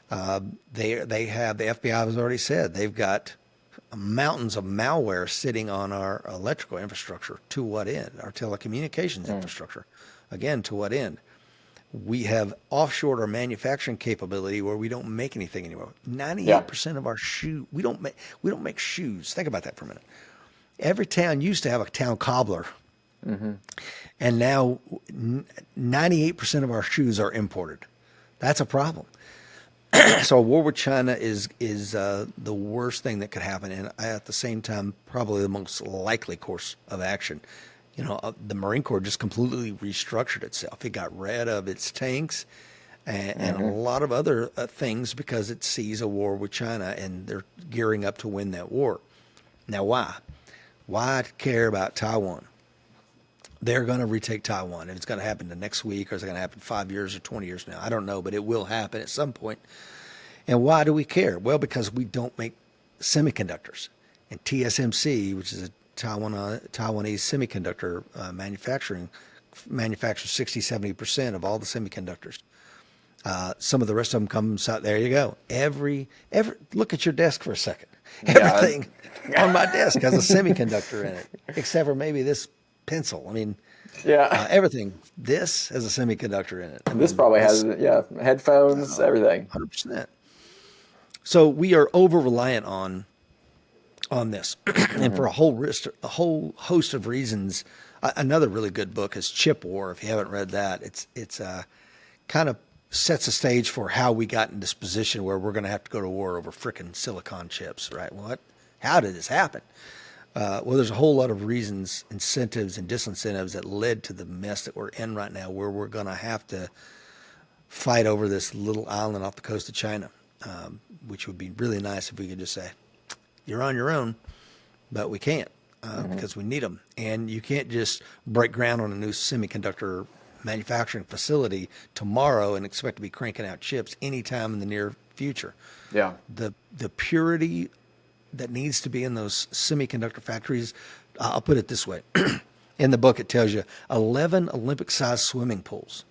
They have, the FBI has already said, they've got mountains of malware sitting on our electrical infrastructure. To what end? Our telecommunications infrastructure. Again, to what end? We have offshored our manufacturing capability where we don't make anything anymore. 98% of our we don't make shoes. Think about that for a minute. Every town used to have a town cobbler. And now 98% of our shoes are imported. That's a problem. So a war with China is the worst thing that could happen, and at the same time, probably the most likely course of action. The Marine Corps just completely restructured itself. It got rid of its tanks and a lot of other things because it sees a war with China, and they're gearing up to win that war. Now, why? Why care about Taiwan? They're going to retake Taiwan, and it's going to happen the next week, or is it going to happen 5 years or 20 years now? I don't know, but it will happen at some point. And why do we care? Well, because we don't make semiconductors. And TSMC, which is a Taiwanese semiconductor manufactures 60-70% of all the semiconductors. Some of the rest of them comes out. There you go. Every look at your desk for a second. Everything on my desk has a semiconductor in it, except for maybe this pencil. I mean, everything. This has a semiconductor in it. This probably has headphones, everything. 100%. So we are over reliant on this, and for a whole host of reasons. Another really good book is Chip War. If you haven't read that, it's kind of sets the stage for how we got in this position where we're going to have to go to war over frickin' silicon chips, right? How did this happen? Well, there's a whole lot of reasons, incentives and disincentives that led to the mess that we're in right now, where we're going to have to fight over this little island off the coast of China, which would be really nice if we could just say, you're on your own, but we can't because we need them. And you can't just break ground on a new semiconductor manufacturing facility tomorrow and expect to be cranking out chips anytime in the near future. Yeah. The purity that needs to be in those semiconductor factories, I'll put it this way. In the book, it tells you 11 Olympic-sized swimming pools.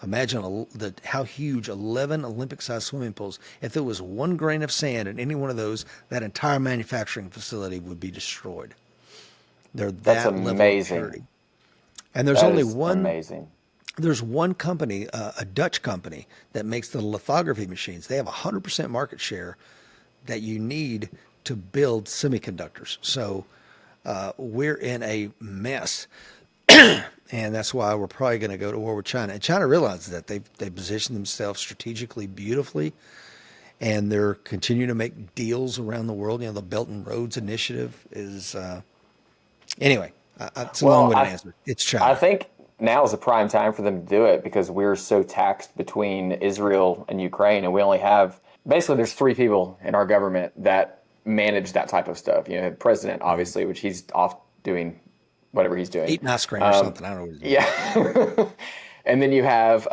Imagine how huge 11 Olympic-sized swimming pools. If there was one grain of sand in any one of those, that entire manufacturing facility would be destroyed. They're That's that level of amazing. purity. And there's That only is one. amazing. There's one company, a Dutch company, that makes the lithography machines. They have 100% market share that you need to build semiconductors. So we're in a mess. And that's why we're probably going to go to war with China. And China realizes that they positioned themselves strategically beautifully, and they're continuing to make deals around the world. You know, the Belt and Roads Initiative is anyway. It's a long-winded answer. It's China. I think now is the prime time for them to do it because we're so taxed between Israel and Ukraine, and we only have basically there's 3 people in our government that manage that type of stuff. You know, the president, obviously, which he's off doing whatever he's doing. Eating ice cream or something. I don't know what he's doing. Yeah. And then you have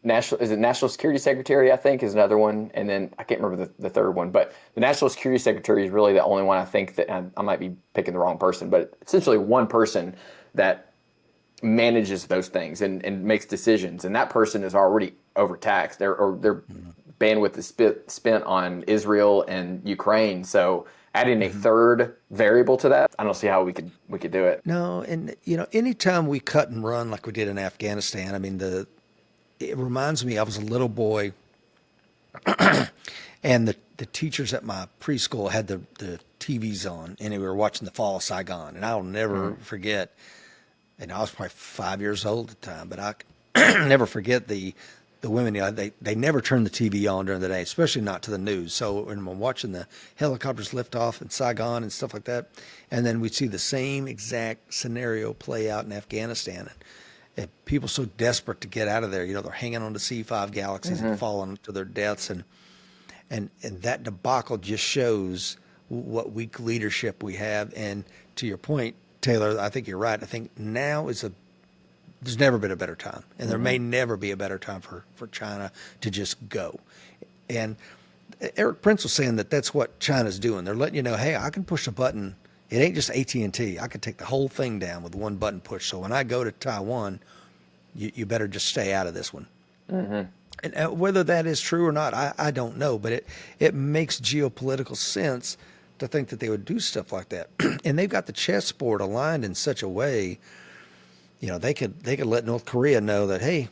National Security Secretary, I think, is another one. And then I can't remember the third one. But the National Security Secretary is really the only one I think that I might be picking the wrong person, but essentially one person that manages those things and makes decisions. And that person is already overtaxed. Their bandwidth is spent on Israel and Ukraine. So adding a third variable to that, I don't see how we could do it. No, and you know, anytime we cut and run like we did in Afghanistan, I mean, it reminds me I was a little boy, and the teachers at my preschool had the TVs on, and we were watching the Fall of Saigon, and I'll never forget. And I was probably 5 years old at the time, but I never forget the women. You know, they never turned the TV on during the day, especially not to the news. So when I'm watching the helicopters lift off in Saigon and stuff like that, and then we see the same exact scenario play out in Afghanistan, and people so desperate to get out of there. You know, they're hanging on to C-5 Galaxies and falling to their deaths, and that debacle just shows what weak leadership we have. And to your point, Taylor, I think you're right. I think now there's never been a better time, and there may never be a better time for China to just go. And Eric Prince was saying that that's what China's doing. They're letting you know, hey, I can push a button. It ain't just AT&T. I can take the whole thing down with one button push. So when I go to Taiwan, you better just stay out of this one. And whether that is true or not, I don't know. But it makes geopolitical sense to think that they would do stuff like that. And they've got the chessboard aligned in such a way, you know, they could let North Korea know that, hey,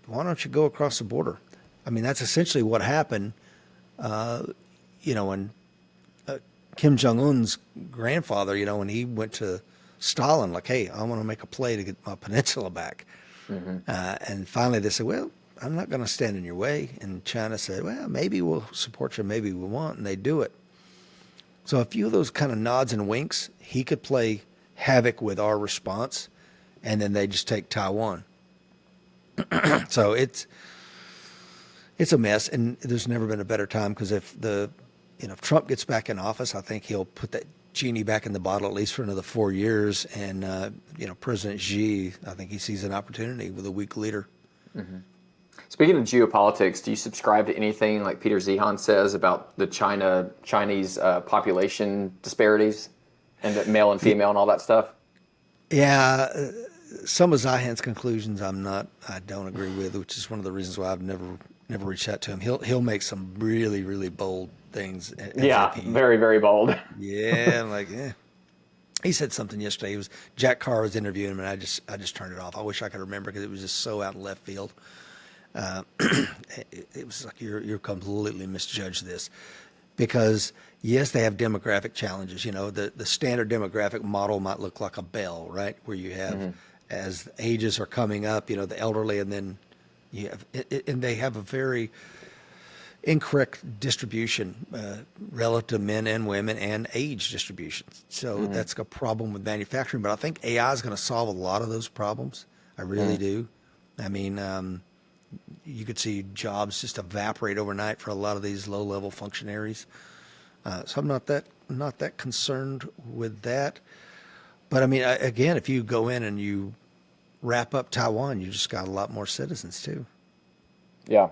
why don't you go across the border? I mean, that's essentially what happened, you know, when Kim Jong-un's grandfather, you know, when he went to Stalin, like, hey, I want to make a play to get my peninsula back. And finally they said, well, I'm not going to stand in your way. And China said, well, maybe we'll support you, maybe we won't. And they do it. So a few of those kind of nods and winks, he could play havoc with our response, and then they just take Taiwan. So it's a mess, and there's never been a better time, because if Trump gets back in office, I think he'll put that genie back in the bottle at least for another 4 years. And President Xi, I think he sees an opportunity with a weak leader. Speaking of geopolitics, do you subscribe to anything like Peter Zehan says about the Chinese population disparities and the male and female and all that stuff? Yeah, some of Zehan's conclusions I don't agree with, which is one of the reasons why I've never reached out to him. He'll make some really, really bold things. Very, very bold. Yeah, like he said something yesterday. It was Jack Carr was interviewing him, and I just turned it off. I wish I could remember, because it was just so out in left field. It was like you're completely misjudged this, because yes, they have demographic challenges. You know, the standard demographic model might look like a bell, right? Where you have, as ages are coming up, you know, the elderly, and then you have, and they have a very incorrect distribution relative to men and women and age distribution. So that's a problem with manufacturing. But I think AI is going to solve a lot of those problems. I really do. I mean, you could see jobs just evaporate overnight for a lot of these low-level functionaries. So I'm not that concerned with that. But I mean, again, if you go in and you wrap up Taiwan, you just got a lot more citizens too. Yeah.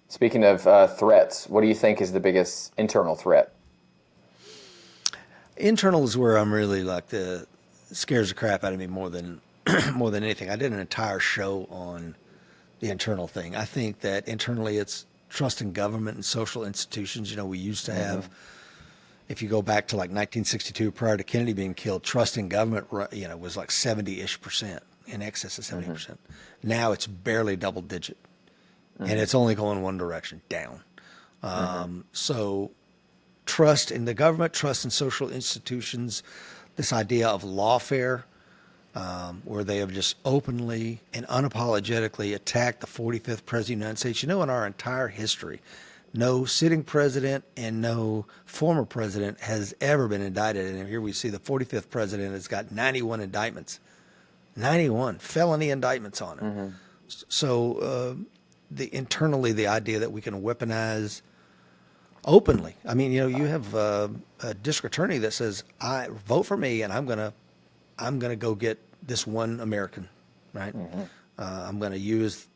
Speaking of threats, what do you think is the biggest internal threat? Internal is where I'm really like the scares the crap out of me more than more than anything. I did an entire show on the internal thing. I think that internally it's trust in government and social institutions. You know, we used to have, if you go back to like 1962, prior to Kennedy being killed, trust in government, you know, was like 70-ish%, in excess of 70%. Now it's barely double digit, and it's only going one direction, down. So trust in the government, trust in social institutions, this idea of lawfare, where they have just openly and unapologetically attacked the 45th president of the United States. You know, in our entire history, no sitting president and no former president has ever been indicted. And here we see the 45th president has got 91 indictments, 91 felony indictments on him. So internally, the idea that we can weaponize openly. I mean, you know, you have a district attorney that says, "I vote for me, and I'm gonna go get this one American, right? I'm gonna use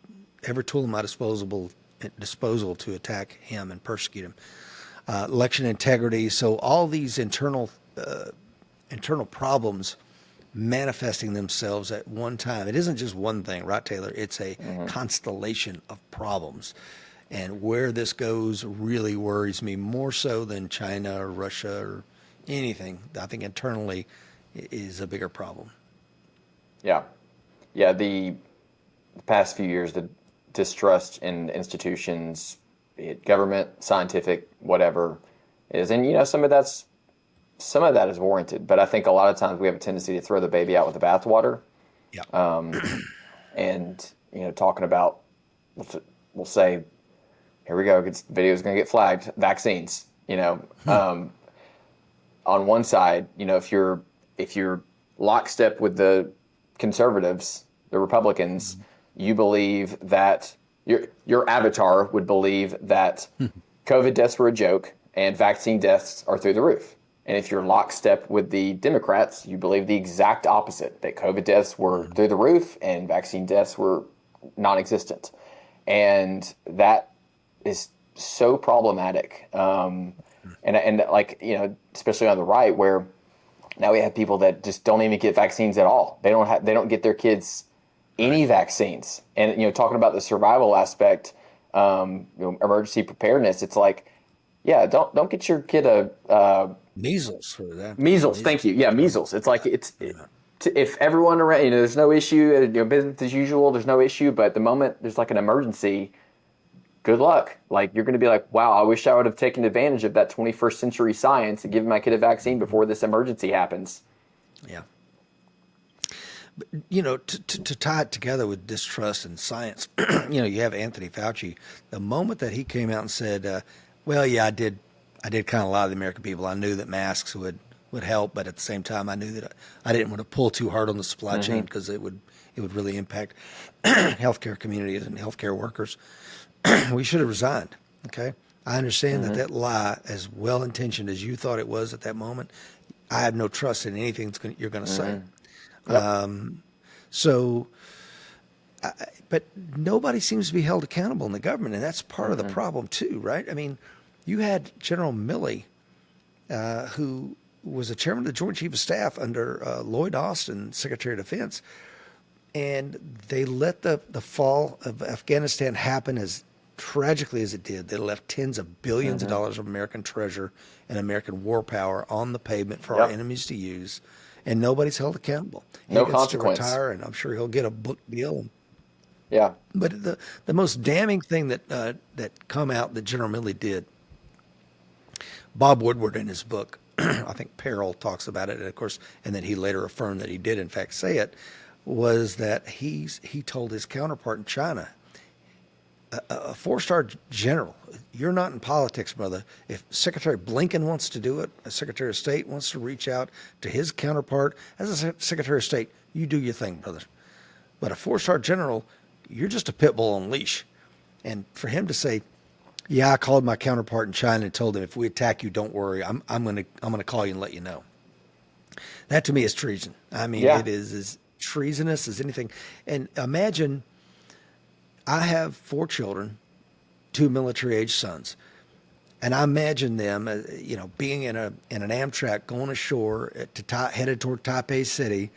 every tool at my disposal to attack him and persecute him." Election integrity. So all these internal problems manifesting themselves at one time. It isn't just one thing, right, Taylor? It's a constellation of problems. And where this goes really worries me more so than China or Russia or anything. I think internally is a bigger problem. Yeah. Yeah. The past few years, the distrust in institutions, be it government, scientific, whatever is, and, you know, some of that is warranted, but I think a lot of times we have a tendency to throw the baby out with the bathwater. Yeah. And, you know, talking about, we'll say, here we go, this video is going to get flagged, vaccines, you know, on one side, you know, if you're lockstep with the conservatives, the Republicans, you believe that your avatar would believe that COVID deaths were a joke and vaccine deaths are through the roof. And if you're lockstep with the Democrats, you believe the exact opposite, that COVID deaths were through the roof and vaccine deaths were non-existent. And that is so problematic. And like, you know, especially on the right, where now we have people that just don't even get vaccines at all. They don't get their kids any vaccines. And, you know, talking about the survival aspect, you know, emergency preparedness, it's like, yeah, don't get your kid a measles for that. Measles, thank you. Yeah, measles. It's like if everyone around, you know, there's no issue, you know, business as usual, there's no issue, but the moment there's like an emergency, good luck. Like, you're going to be like, wow, I wish I would have taken advantage of that 21st century science and given my kid a vaccine before this emergency happens. Yeah. But, you know, to tie it together with distrust in science, you know, you have Anthony Fauci. The moment that he came out and said, well, yeah, I did kind of lie to the American people. I knew that masks would help, but at the same time, I knew that I didn't want to pull too hard on the supply chain because it would really impact healthcare communities and healthcare workers. We should have resigned. Okay, I understand that lie, as well intentioned as you thought it was at that moment, I have no trust in anything you're going to say. Yep. But nobody seems to be held accountable in the government, and that's part of the problem too, right? I mean, you had General Milley, who was a chairman of the Joint Chief of Staff under Lloyd Austin, Secretary of Defense, and they let the fall of Afghanistan happen as tragically as it did. They left tens of billions of dollars of American treasure and American war power on the pavement for our enemies to use, and nobody's held accountable. No he gets consequence. to retire, and I'm sure he'll get a book deal. Yeah. But the most damning thing that come out that General Milley did, Bob Woodward in his book, I think Peril talks about it, and of course, and then he later affirmed that he did in fact say it, was that he told his counterpart in China, a four-star general. You're not in politics, brother. If Secretary Blinken wants to do it, a Secretary of State wants to reach out to his counterpart as a Secretary of State, you do your thing, brother. But a four-star general, you're just a pit bull on leash. And for him to say, "Yeah, I called my counterpart in China and told him if we attack you, don't worry. I'm gonna call you and let you know." That to me is treason. I mean, Yeah. it is as treasonous as anything. And imagine, I have four children, two military-age sons, and I imagine them, being in an Amtrak going ashore headed toward Taipei City,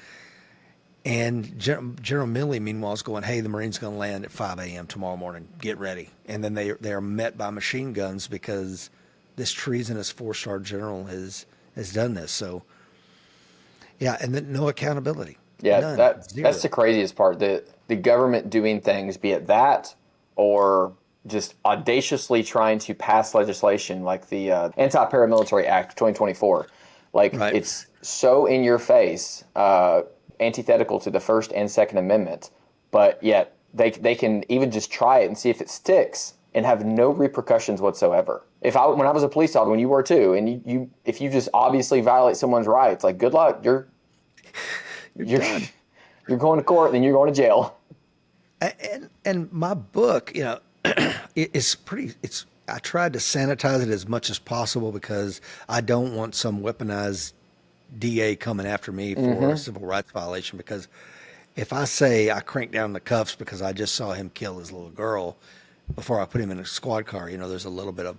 and General Milley, meanwhile, is going, "Hey, the Marine's going to land at 5 a.m. tomorrow morning. Get ready." And then they are met by machine guns because this treasonous four-star general has done this. So, yeah, and then no accountability. Yeah, None. that's Zero. the craziest part. The government doing things, be it that or just audaciously trying to pass legislation like the Anti-Paramilitary Act 2024. Like, Right. it's so in your face, antithetical to the First and Second Amendment, but yet they can even just try it and see if it sticks and have no repercussions whatsoever. When I was a police officer, when you were too, and if you just obviously violate someone's rights, like, good luck, you're done. you're going to court, then you're going to jail. And my book, it's pretty. I tried to sanitize it as much as possible because I don't want some weaponized DA coming after me for a civil rights violation. Because if I say I cranked down the cuffs because I just saw him kill his little girl before I put him in a squad car, there's a little bit of,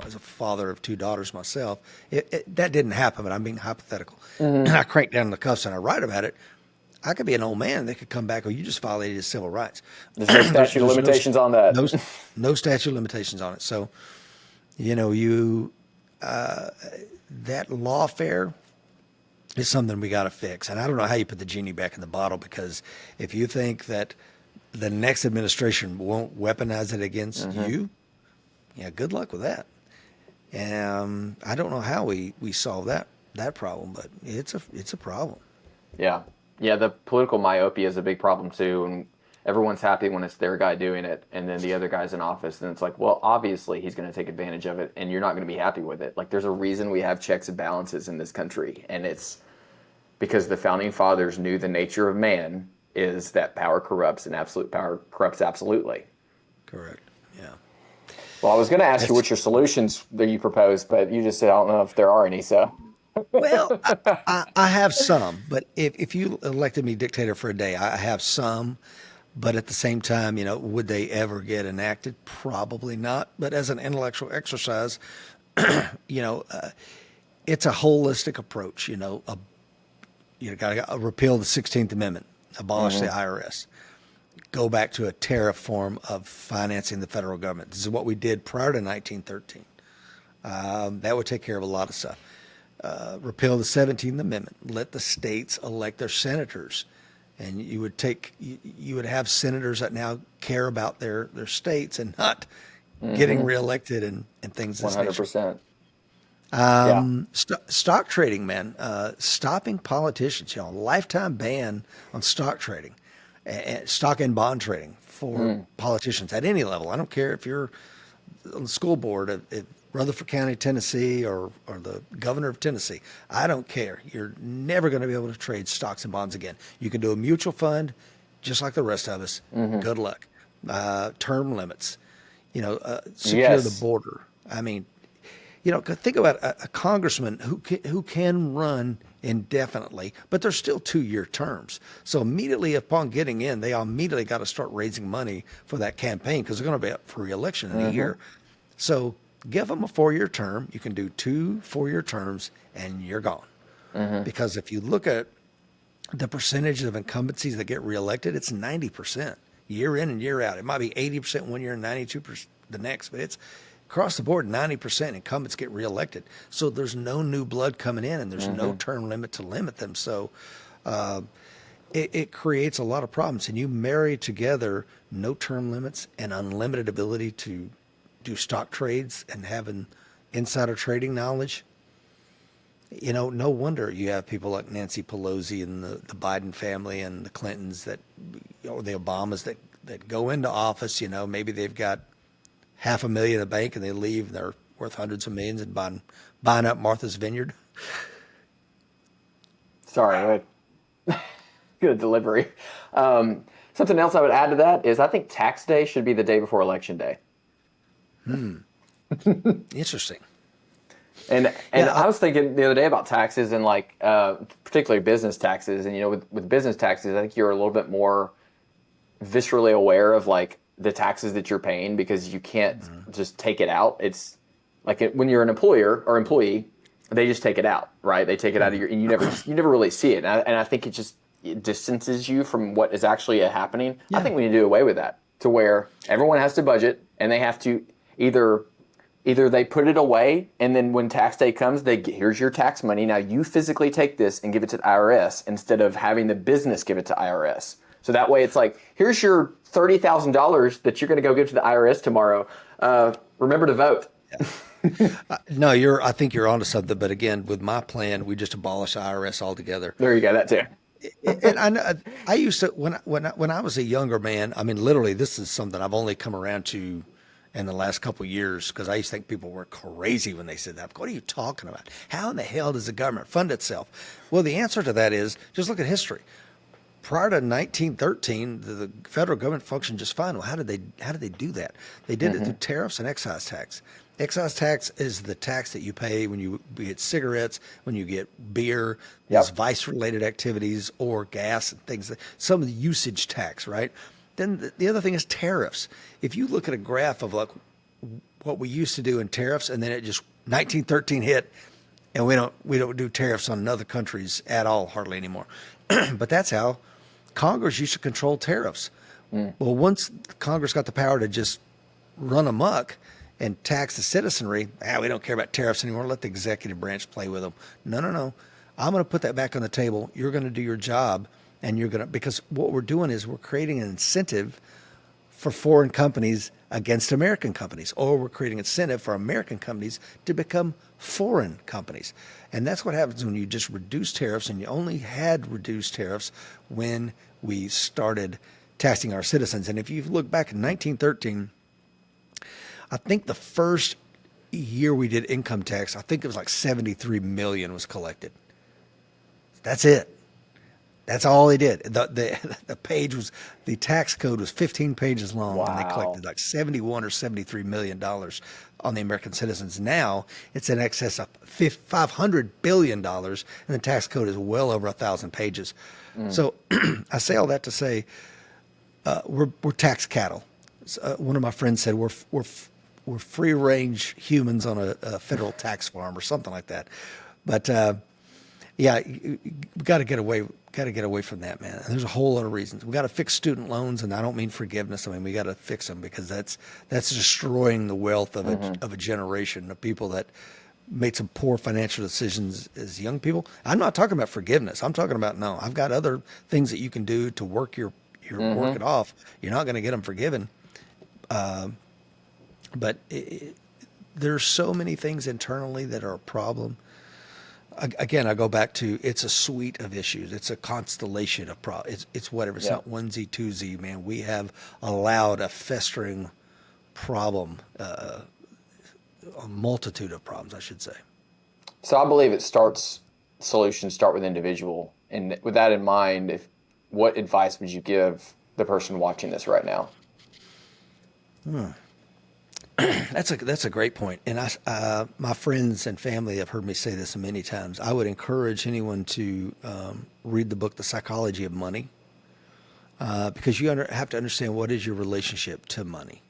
as a father of two daughters myself, that didn't happen, but I'm being hypothetical. And I cranked down the cuffs and I write about it. I could be an old man. They could come back, "Oh, you just violated his civil rights." There's no statute of limitations on that. No statute of limitations on it. So, that lawfare is something we got to fix. And I don't know how you put the genie back in the bottle, because if you think that the next administration won't weaponize it against you, yeah, good luck with that. And I don't know how we solve that problem, but it's a problem. Yeah. Yeah, the political myopia is a big problem too, and everyone's happy when it's their guy doing it, and then the other guy's in office, and it's like, well, obviously he's going to take advantage of it, and you're not going to be happy with it. Like, there's a reason we have checks and balances in this country, and it's because the founding fathers knew the nature of man is that power corrupts, and absolute power corrupts absolutely. Correct. Yeah. Well, I was going to ask you what your solutions that you proposed, but you just said, I don't know if there are any, so. Well, I have some, but if you elected me dictator for a day, I have some. But at the same time, would they ever get enacted? Probably not. But as an intellectual exercise, it's a holistic approach. You got to repeal the 16th Amendment, abolish the IRS, go back to a tariff form of financing the federal government. This is what we did prior to 1913. That would take care of a lot of stuff. Repeal the 17th Amendment, let the states elect their senators, and you would have senators that now care about their states and not getting reelected and things. 100%. Stock trading, man, stopping politicians, lifetime ban on stock trading, stock and bond trading for politicians at any level. I don't care if you're on the school board at Rutherford County, Tennessee, or the governor of Tennessee. I don't care. You're never going to be able to trade stocks and bonds again. You can do a mutual fund just like the rest of us. Good luck. Term limits, secure the border. I mean, think about a congressman who can run indefinitely, but they're still 2-year terms. So immediately upon getting in, they immediately got to start raising money for that campaign because they're going to be up for re-election in a year. So give them a 4-year term. You can do 2 4-year terms and you're gone. Because if you look at the percentage of incumbencies that get reelected, it's 90% year in and year out. It might be 80% one year and 92% the next, but it's across the board, 90% incumbents get reelected. So there's no new blood coming in, and there's no term limit to limit them. So it creates a lot of problems. And you marry together no term limits and unlimited ability to do stock trades and having insider trading knowledge. No wonder you have people like Nancy Pelosi and the Biden family and the Clintons or the Obamas that go into office, maybe they've got $500,000 in the bank and they leave and they're worth hundreds of millions and buying up Martha's Vineyard. Sorry, good delivery. Something else I would add to that is I think tax day should be the day before election day. Interesting. And I was thinking the other day about taxes and like particularly business taxes. And with business taxes, I think you're a little bit more viscerally aware of like the taxes that you're paying because you can't just take it out. It's like when you're an employer or employee, they just take it out, right? They take it out of and you never really see it. And I think it distances you from what is actually happening. Yeah. I think we need to do away with that to where everyone has to budget and they have to either they put it away and then when tax day comes, here's your tax money. Now you physically take this and give it to the IRS instead of having the business give it to IRS. So that way it's like, here's your $30,000 that you're going to go give to the IRS tomorrow. Remember to vote. Yeah. No, I think you're onto something. But again, with my plan, we just abolish IRS altogether. There you go. That too. And I used to, when I was a younger man, I mean, literally, this is something I've only come around to in the last couple of years because I used to think people were crazy when they said that. What are you talking about? How in the hell does the government fund itself? Well, the answer to that is just look at history. Prior to 1913, the federal government functioned just fine. Well, how did they do that? They did it through tariffs and excise tax. Excise tax is the tax that you pay when you get cigarettes, when you get beer, these vice-related activities, or gas and things. Some of the usage tax, right? Then the other thing is tariffs. If you look at a graph of like what we used to do in tariffs, and then it just 1913 hit, and we don't do tariffs on other countries at all, hardly anymore. But that's how Congress used to control tariffs. Well, once Congress got the power to just run amok and tax the citizenry, we don't care about tariffs anymore. Let the executive branch play with them. No. I'm going to put that back on the table. You're going to do your job, and because what we're doing is we're creating an incentive for foreign companies against American companies, or we're creating incentive for American companies to become foreign companies. And that's what happens when you just reduce tariffs, and you only had reduced tariffs when we started taxing our citizens. And if you look back in 1913, I think the first year we did income tax, I think it was like 73 million was collected. That's it. That's all they did. The tax code was 15 pages long, and they collected like 71 or 73 million dollars on the American citizens. Now it's in excess of $500 billion, and the tax code is well over 1,000 pages. So I say all that to say we're tax cattle. One of my friends said we're free range humans on a federal tax farm or something like that. But we got to get away. Got to get away from that, man. And there's a whole lot of reasons. We got to fix student loans, and I don't mean forgiveness. I mean we got to fix them because that's destroying the wealth of a generation of people that made some poor financial decisions as young people. I'm not talking about forgiveness. I'm talking about I've got other things that you can do to work work it off. You're not going to get them forgiven, but there's so many things internally that are a problem. Again, I go back to it's a suite of issues. It's a constellation of problems. It's whatever. It's not onesie, twosie, man. We have allowed a festering problem, a multitude of problems, I should say. So I believe solutions start with individual. And with that in mind, what advice would you give the person watching this right now? That's a great point. And my friends and family have heard me say this many times. I would encourage anyone to read the book, The Psychology of Money, because you have to understand what is your relationship to money.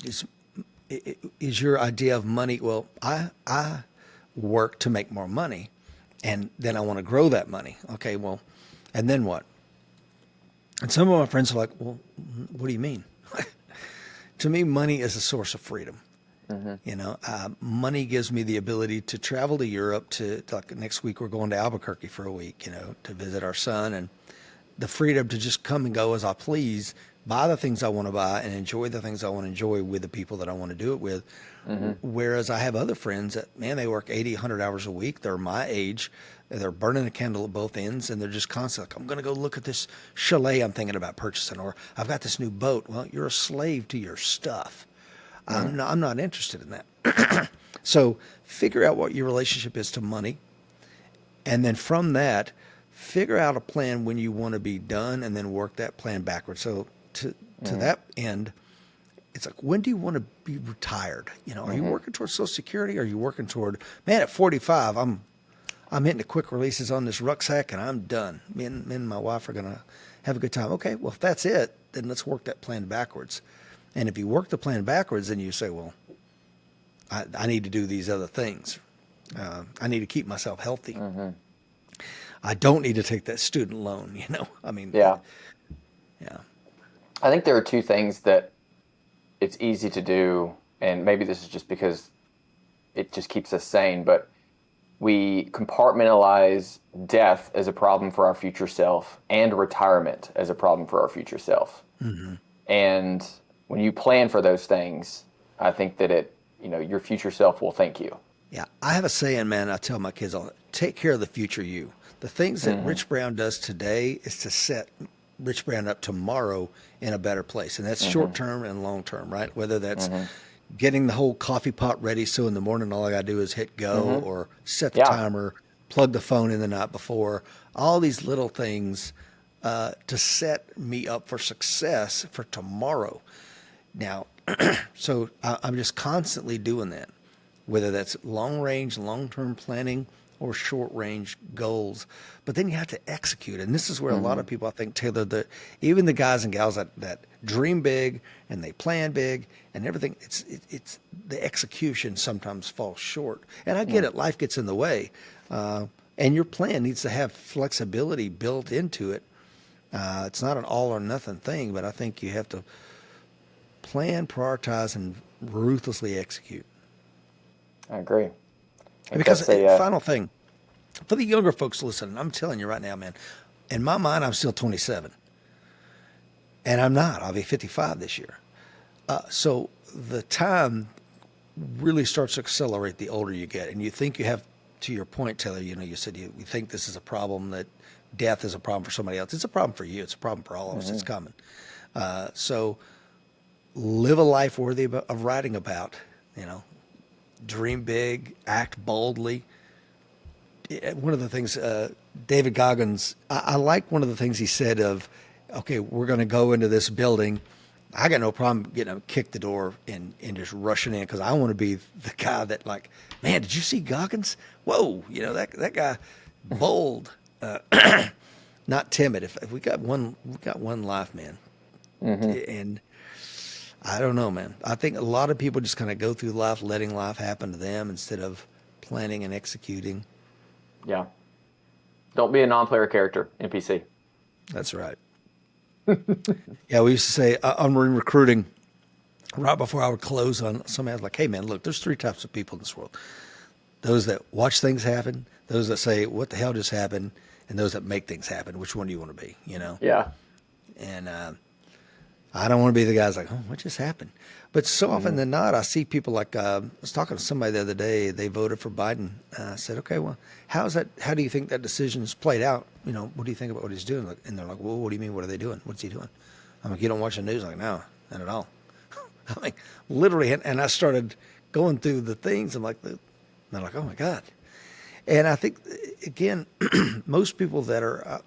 Is your idea of money, well, I work to make more money, and then I want to grow that money. Okay, well, and then what? And some of my friends are like, well, what do you mean? To me, money is a source of freedom. Money gives me the ability to travel to Europe. Like next week, we're going to Albuquerque for a week, to visit our son, and the freedom to just come and go as I please buy the things I want to buy and enjoy the things I want to enjoy with the people that I want to do it with. Whereas I have other friends that, man, they work 80, 100 hours a week. They're my age. They're burning a candle at both ends, and they're just constantly like, I'm going to go look at this chalet I'm thinking about purchasing, or I've got this new boat. Well, you're a slave to your stuff. I'm not interested in that. So figure out what your relationship is to money. And then from that, figure out a plan when you want to be done and then work that plan backwards. So to that end, it's like, when do you want to be retired? You know, are you working towards Social Security? Or are you working toward, man, at 45, I'm hitting the quick releases on this rucksack and I'm done. Me and my wife are going to have a good time. Okay, well, if that's it, then let's work that plan backwards. And if you work the plan backwards, then you say, well, I need to do these other things. I need to keep myself healthy. I don't need to take that student loan, you know? I mean, Yeah. yeah. I think there are two things that it's easy to do, and maybe this is just because it just keeps us sane, but we compartmentalize death as a problem for our future self and retirement as a problem for our future self. And when you plan for those things, I think that your future self will thank you. Yeah. I have a saying, man, I tell my kids all, take care of the future you. The things that Rich Brown does today is to set Rich Brown up tomorrow in a better place. And that's short term and long term, right? Whether that's getting the whole coffee pot ready so in the morning all I got to do is hit go, or set the timer, plug the phone in the night before, all these little things to set me up for success for tomorrow. Now, so I'm just constantly doing that, whether that's long range, long term planning, or short range goals. But then you have to execute. And this is where a lot of people, I think, Taylor, even the guys and gals that dream big and they plan big and everything, it's the execution sometimes falls short. And I get it. Life gets in the way. And your plan needs to have flexibility built into it. It's not an all or nothing thing, but I think you have to plan, prioritize, and ruthlessly execute. I agree. Because final thing, for the younger folks listening, I'm telling you right now, man, in my mind, I'm still 27. And I'm not. I'll be 55 this year. So the time really starts to accelerate the older you get. And you think you have, to your point, Taylor, you said you think this is a problem, that death is a problem for somebody else. It's a problem for you. It's a problem for all of us. It's coming. So live a life worthy of writing about, dream big, act boldly. One of the things, David Goggins, I like one of the things he said of, okay, we're going to go into this building. I got no problem getting kick the door and just rushing in because I want to be the guy that like, man, did you see Goggins? Whoa, that guy, bold, not timid. If we got one life, man, and I don't know, man. I think a lot of people just kind of go through life, letting life happen to them instead of planning and executing. Yeah. Don't be a non-player character, NPC. That's right. Yeah, we used to say on marine recruiting, right before I would close on somebody, I was like, hey, man, look, there's three types of people in this world. Those that watch things happen, those that say, what the hell just happened, and those that make things happen. Which one do you want to be, Yeah. And I don't want to be the guys like, oh, what just happened? But so often than not, I see people like, I was talking to somebody the other day, they voted for Biden. I said, okay, well, how do you think that decision's played out? What do you think about what he's doing? And they're like, well, what do you mean? What are they doing? What's he doing? I'm like, you don't watch the news? I'm like, no, not at all. I'm like, literally. And I started going through the things. I'm like, they're like, oh my God. And I think, again, most people that are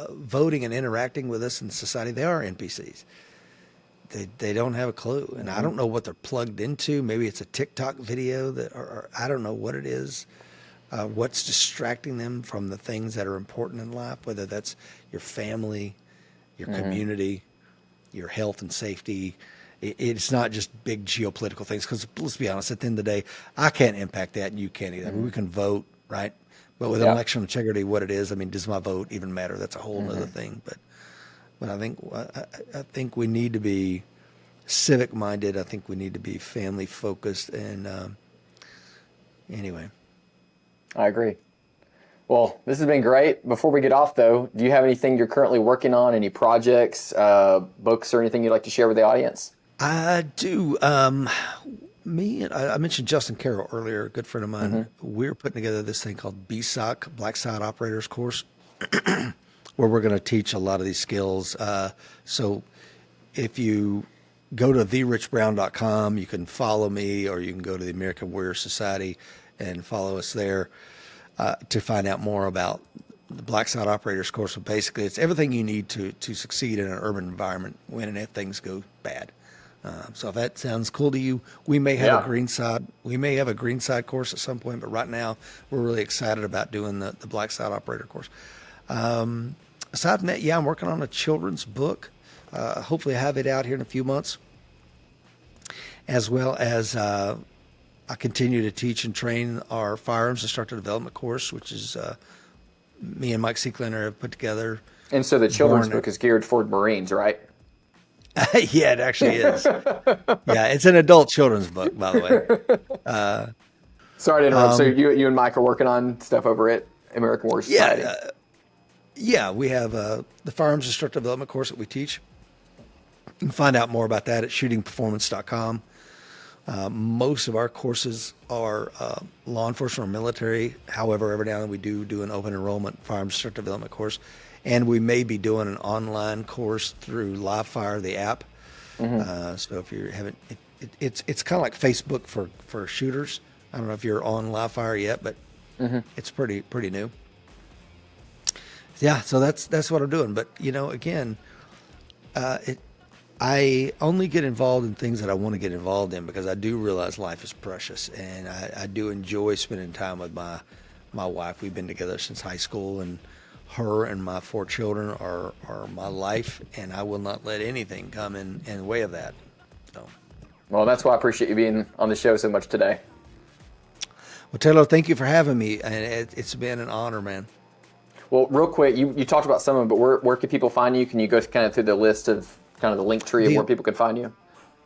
voting and interacting with us in society, they are NPCs. They don't have a clue, and I don't know what they're plugged into. Maybe it's a TikTok video or I don't know what it is. What's distracting them from the things that are important in life, whether that's your family, your community, your health and safety. It's not just big geopolitical things, because let's be honest, at the end of the day, I can't impact that and you can't either. I mean, we can vote, right? But with election integrity, what it is, I mean, does my vote even matter? That's a whole other thing. But I think we need to be civic minded. I think we need to be family focused. And anyway, I agree. Well, this has been great. Before we get off, though, do you have anything you're currently working on? Any projects, books, or anything you'd like to share with the audience? I do. I mentioned Justin Carroll earlier, a good friend of mine. We're putting together this thing called BSOC, Black Site Operators Course, where we're going to teach a lot of these skills. So if you go to therichbrown.com, you can follow me, or you can go to the American Warrior Society and follow us there to find out more about the Black Site Operators course. So basically, it's everything you need to succeed in an urban environment when and if things go bad. So if that sounds cool to you, we may have a green side. We may have a green side course at some point, but right now we're really excited about doing the Black Site Operator course. Aside from that, I'm working on a children's book. Hopefully I have it out here in a few months, as well as I continue to teach and train our firearms instructor development course, which is me and Mike Seeklander have put together. And so the children's book is geared for Marines, right? Yeah, it actually is. Yeah, it's an adult children's book, by the way. Sorry to interrupt. So you and Mike are working on stuff over at American Warrior Society? Yeah, we have the firearms instructor development course that we teach. You can find out more about that at shootingperformance.com. Most of our courses are law enforcement or military. However, every now and then we do an open enrollment firearms instructor development course. And we may be doing an online course through Livefire, the app. So if you haven't, it's kind of like Facebook for shooters. I don't know if you're on Livefire yet, but it's pretty new. Yeah, so that's what I'm doing. But again, I only get involved in things that I want to get involved in because I do realize life is precious, and I do enjoy spending time with my wife. We've been together since high school, and her and my 4 children are my life, and I will not let anything come in the way of that. So, well, that's why I appreciate you being on the show so much today. Well, Taylor, thank you for having me, and it's been an honor, man. Well, real quick, you talked about some of them, but where can people find you? Can you go kind of through the list of kind of the link tree of where people can find you?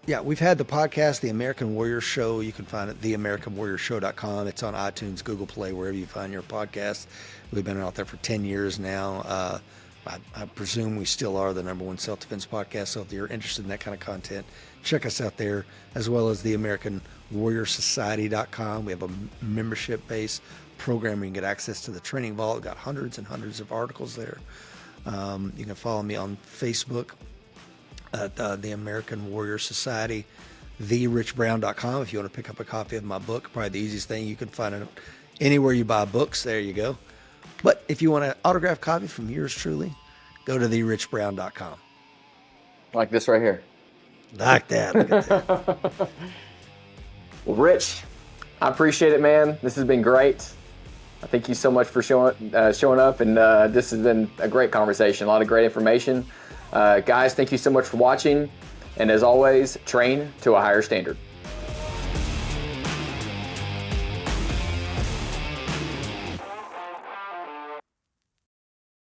Yeah, we've had the podcast, The American Warrior Show. You can find it at theamericanwarriorshow.com. It's on iTunes, Google Play, wherever you find your podcast. We've been out there for 10 years now. I presume we still are the #1 self-defense podcast. So if you're interested in that kind of content, check us out there, as well as the AmericanWarriorSociety.com. We have a membership-based program where you can get access to the training vault. We've got hundreds and hundreds of articles there. You can follow me on Facebook at the American Warrior Society, therichbrown.com. If you want to pick up a copy of my book, probably the easiest thing. You can find it anywhere you buy books. There you go. But if you want an autographed copy from yours truly, go to therichbrown.com. Like this right here. Like that. Look at that. Well, Rich, I appreciate it, man. This has been great. I thank you so much for showing up, and this has been a great conversation. A lot of great information. Guys, thank you so much for watching. And as always, train to a higher standard.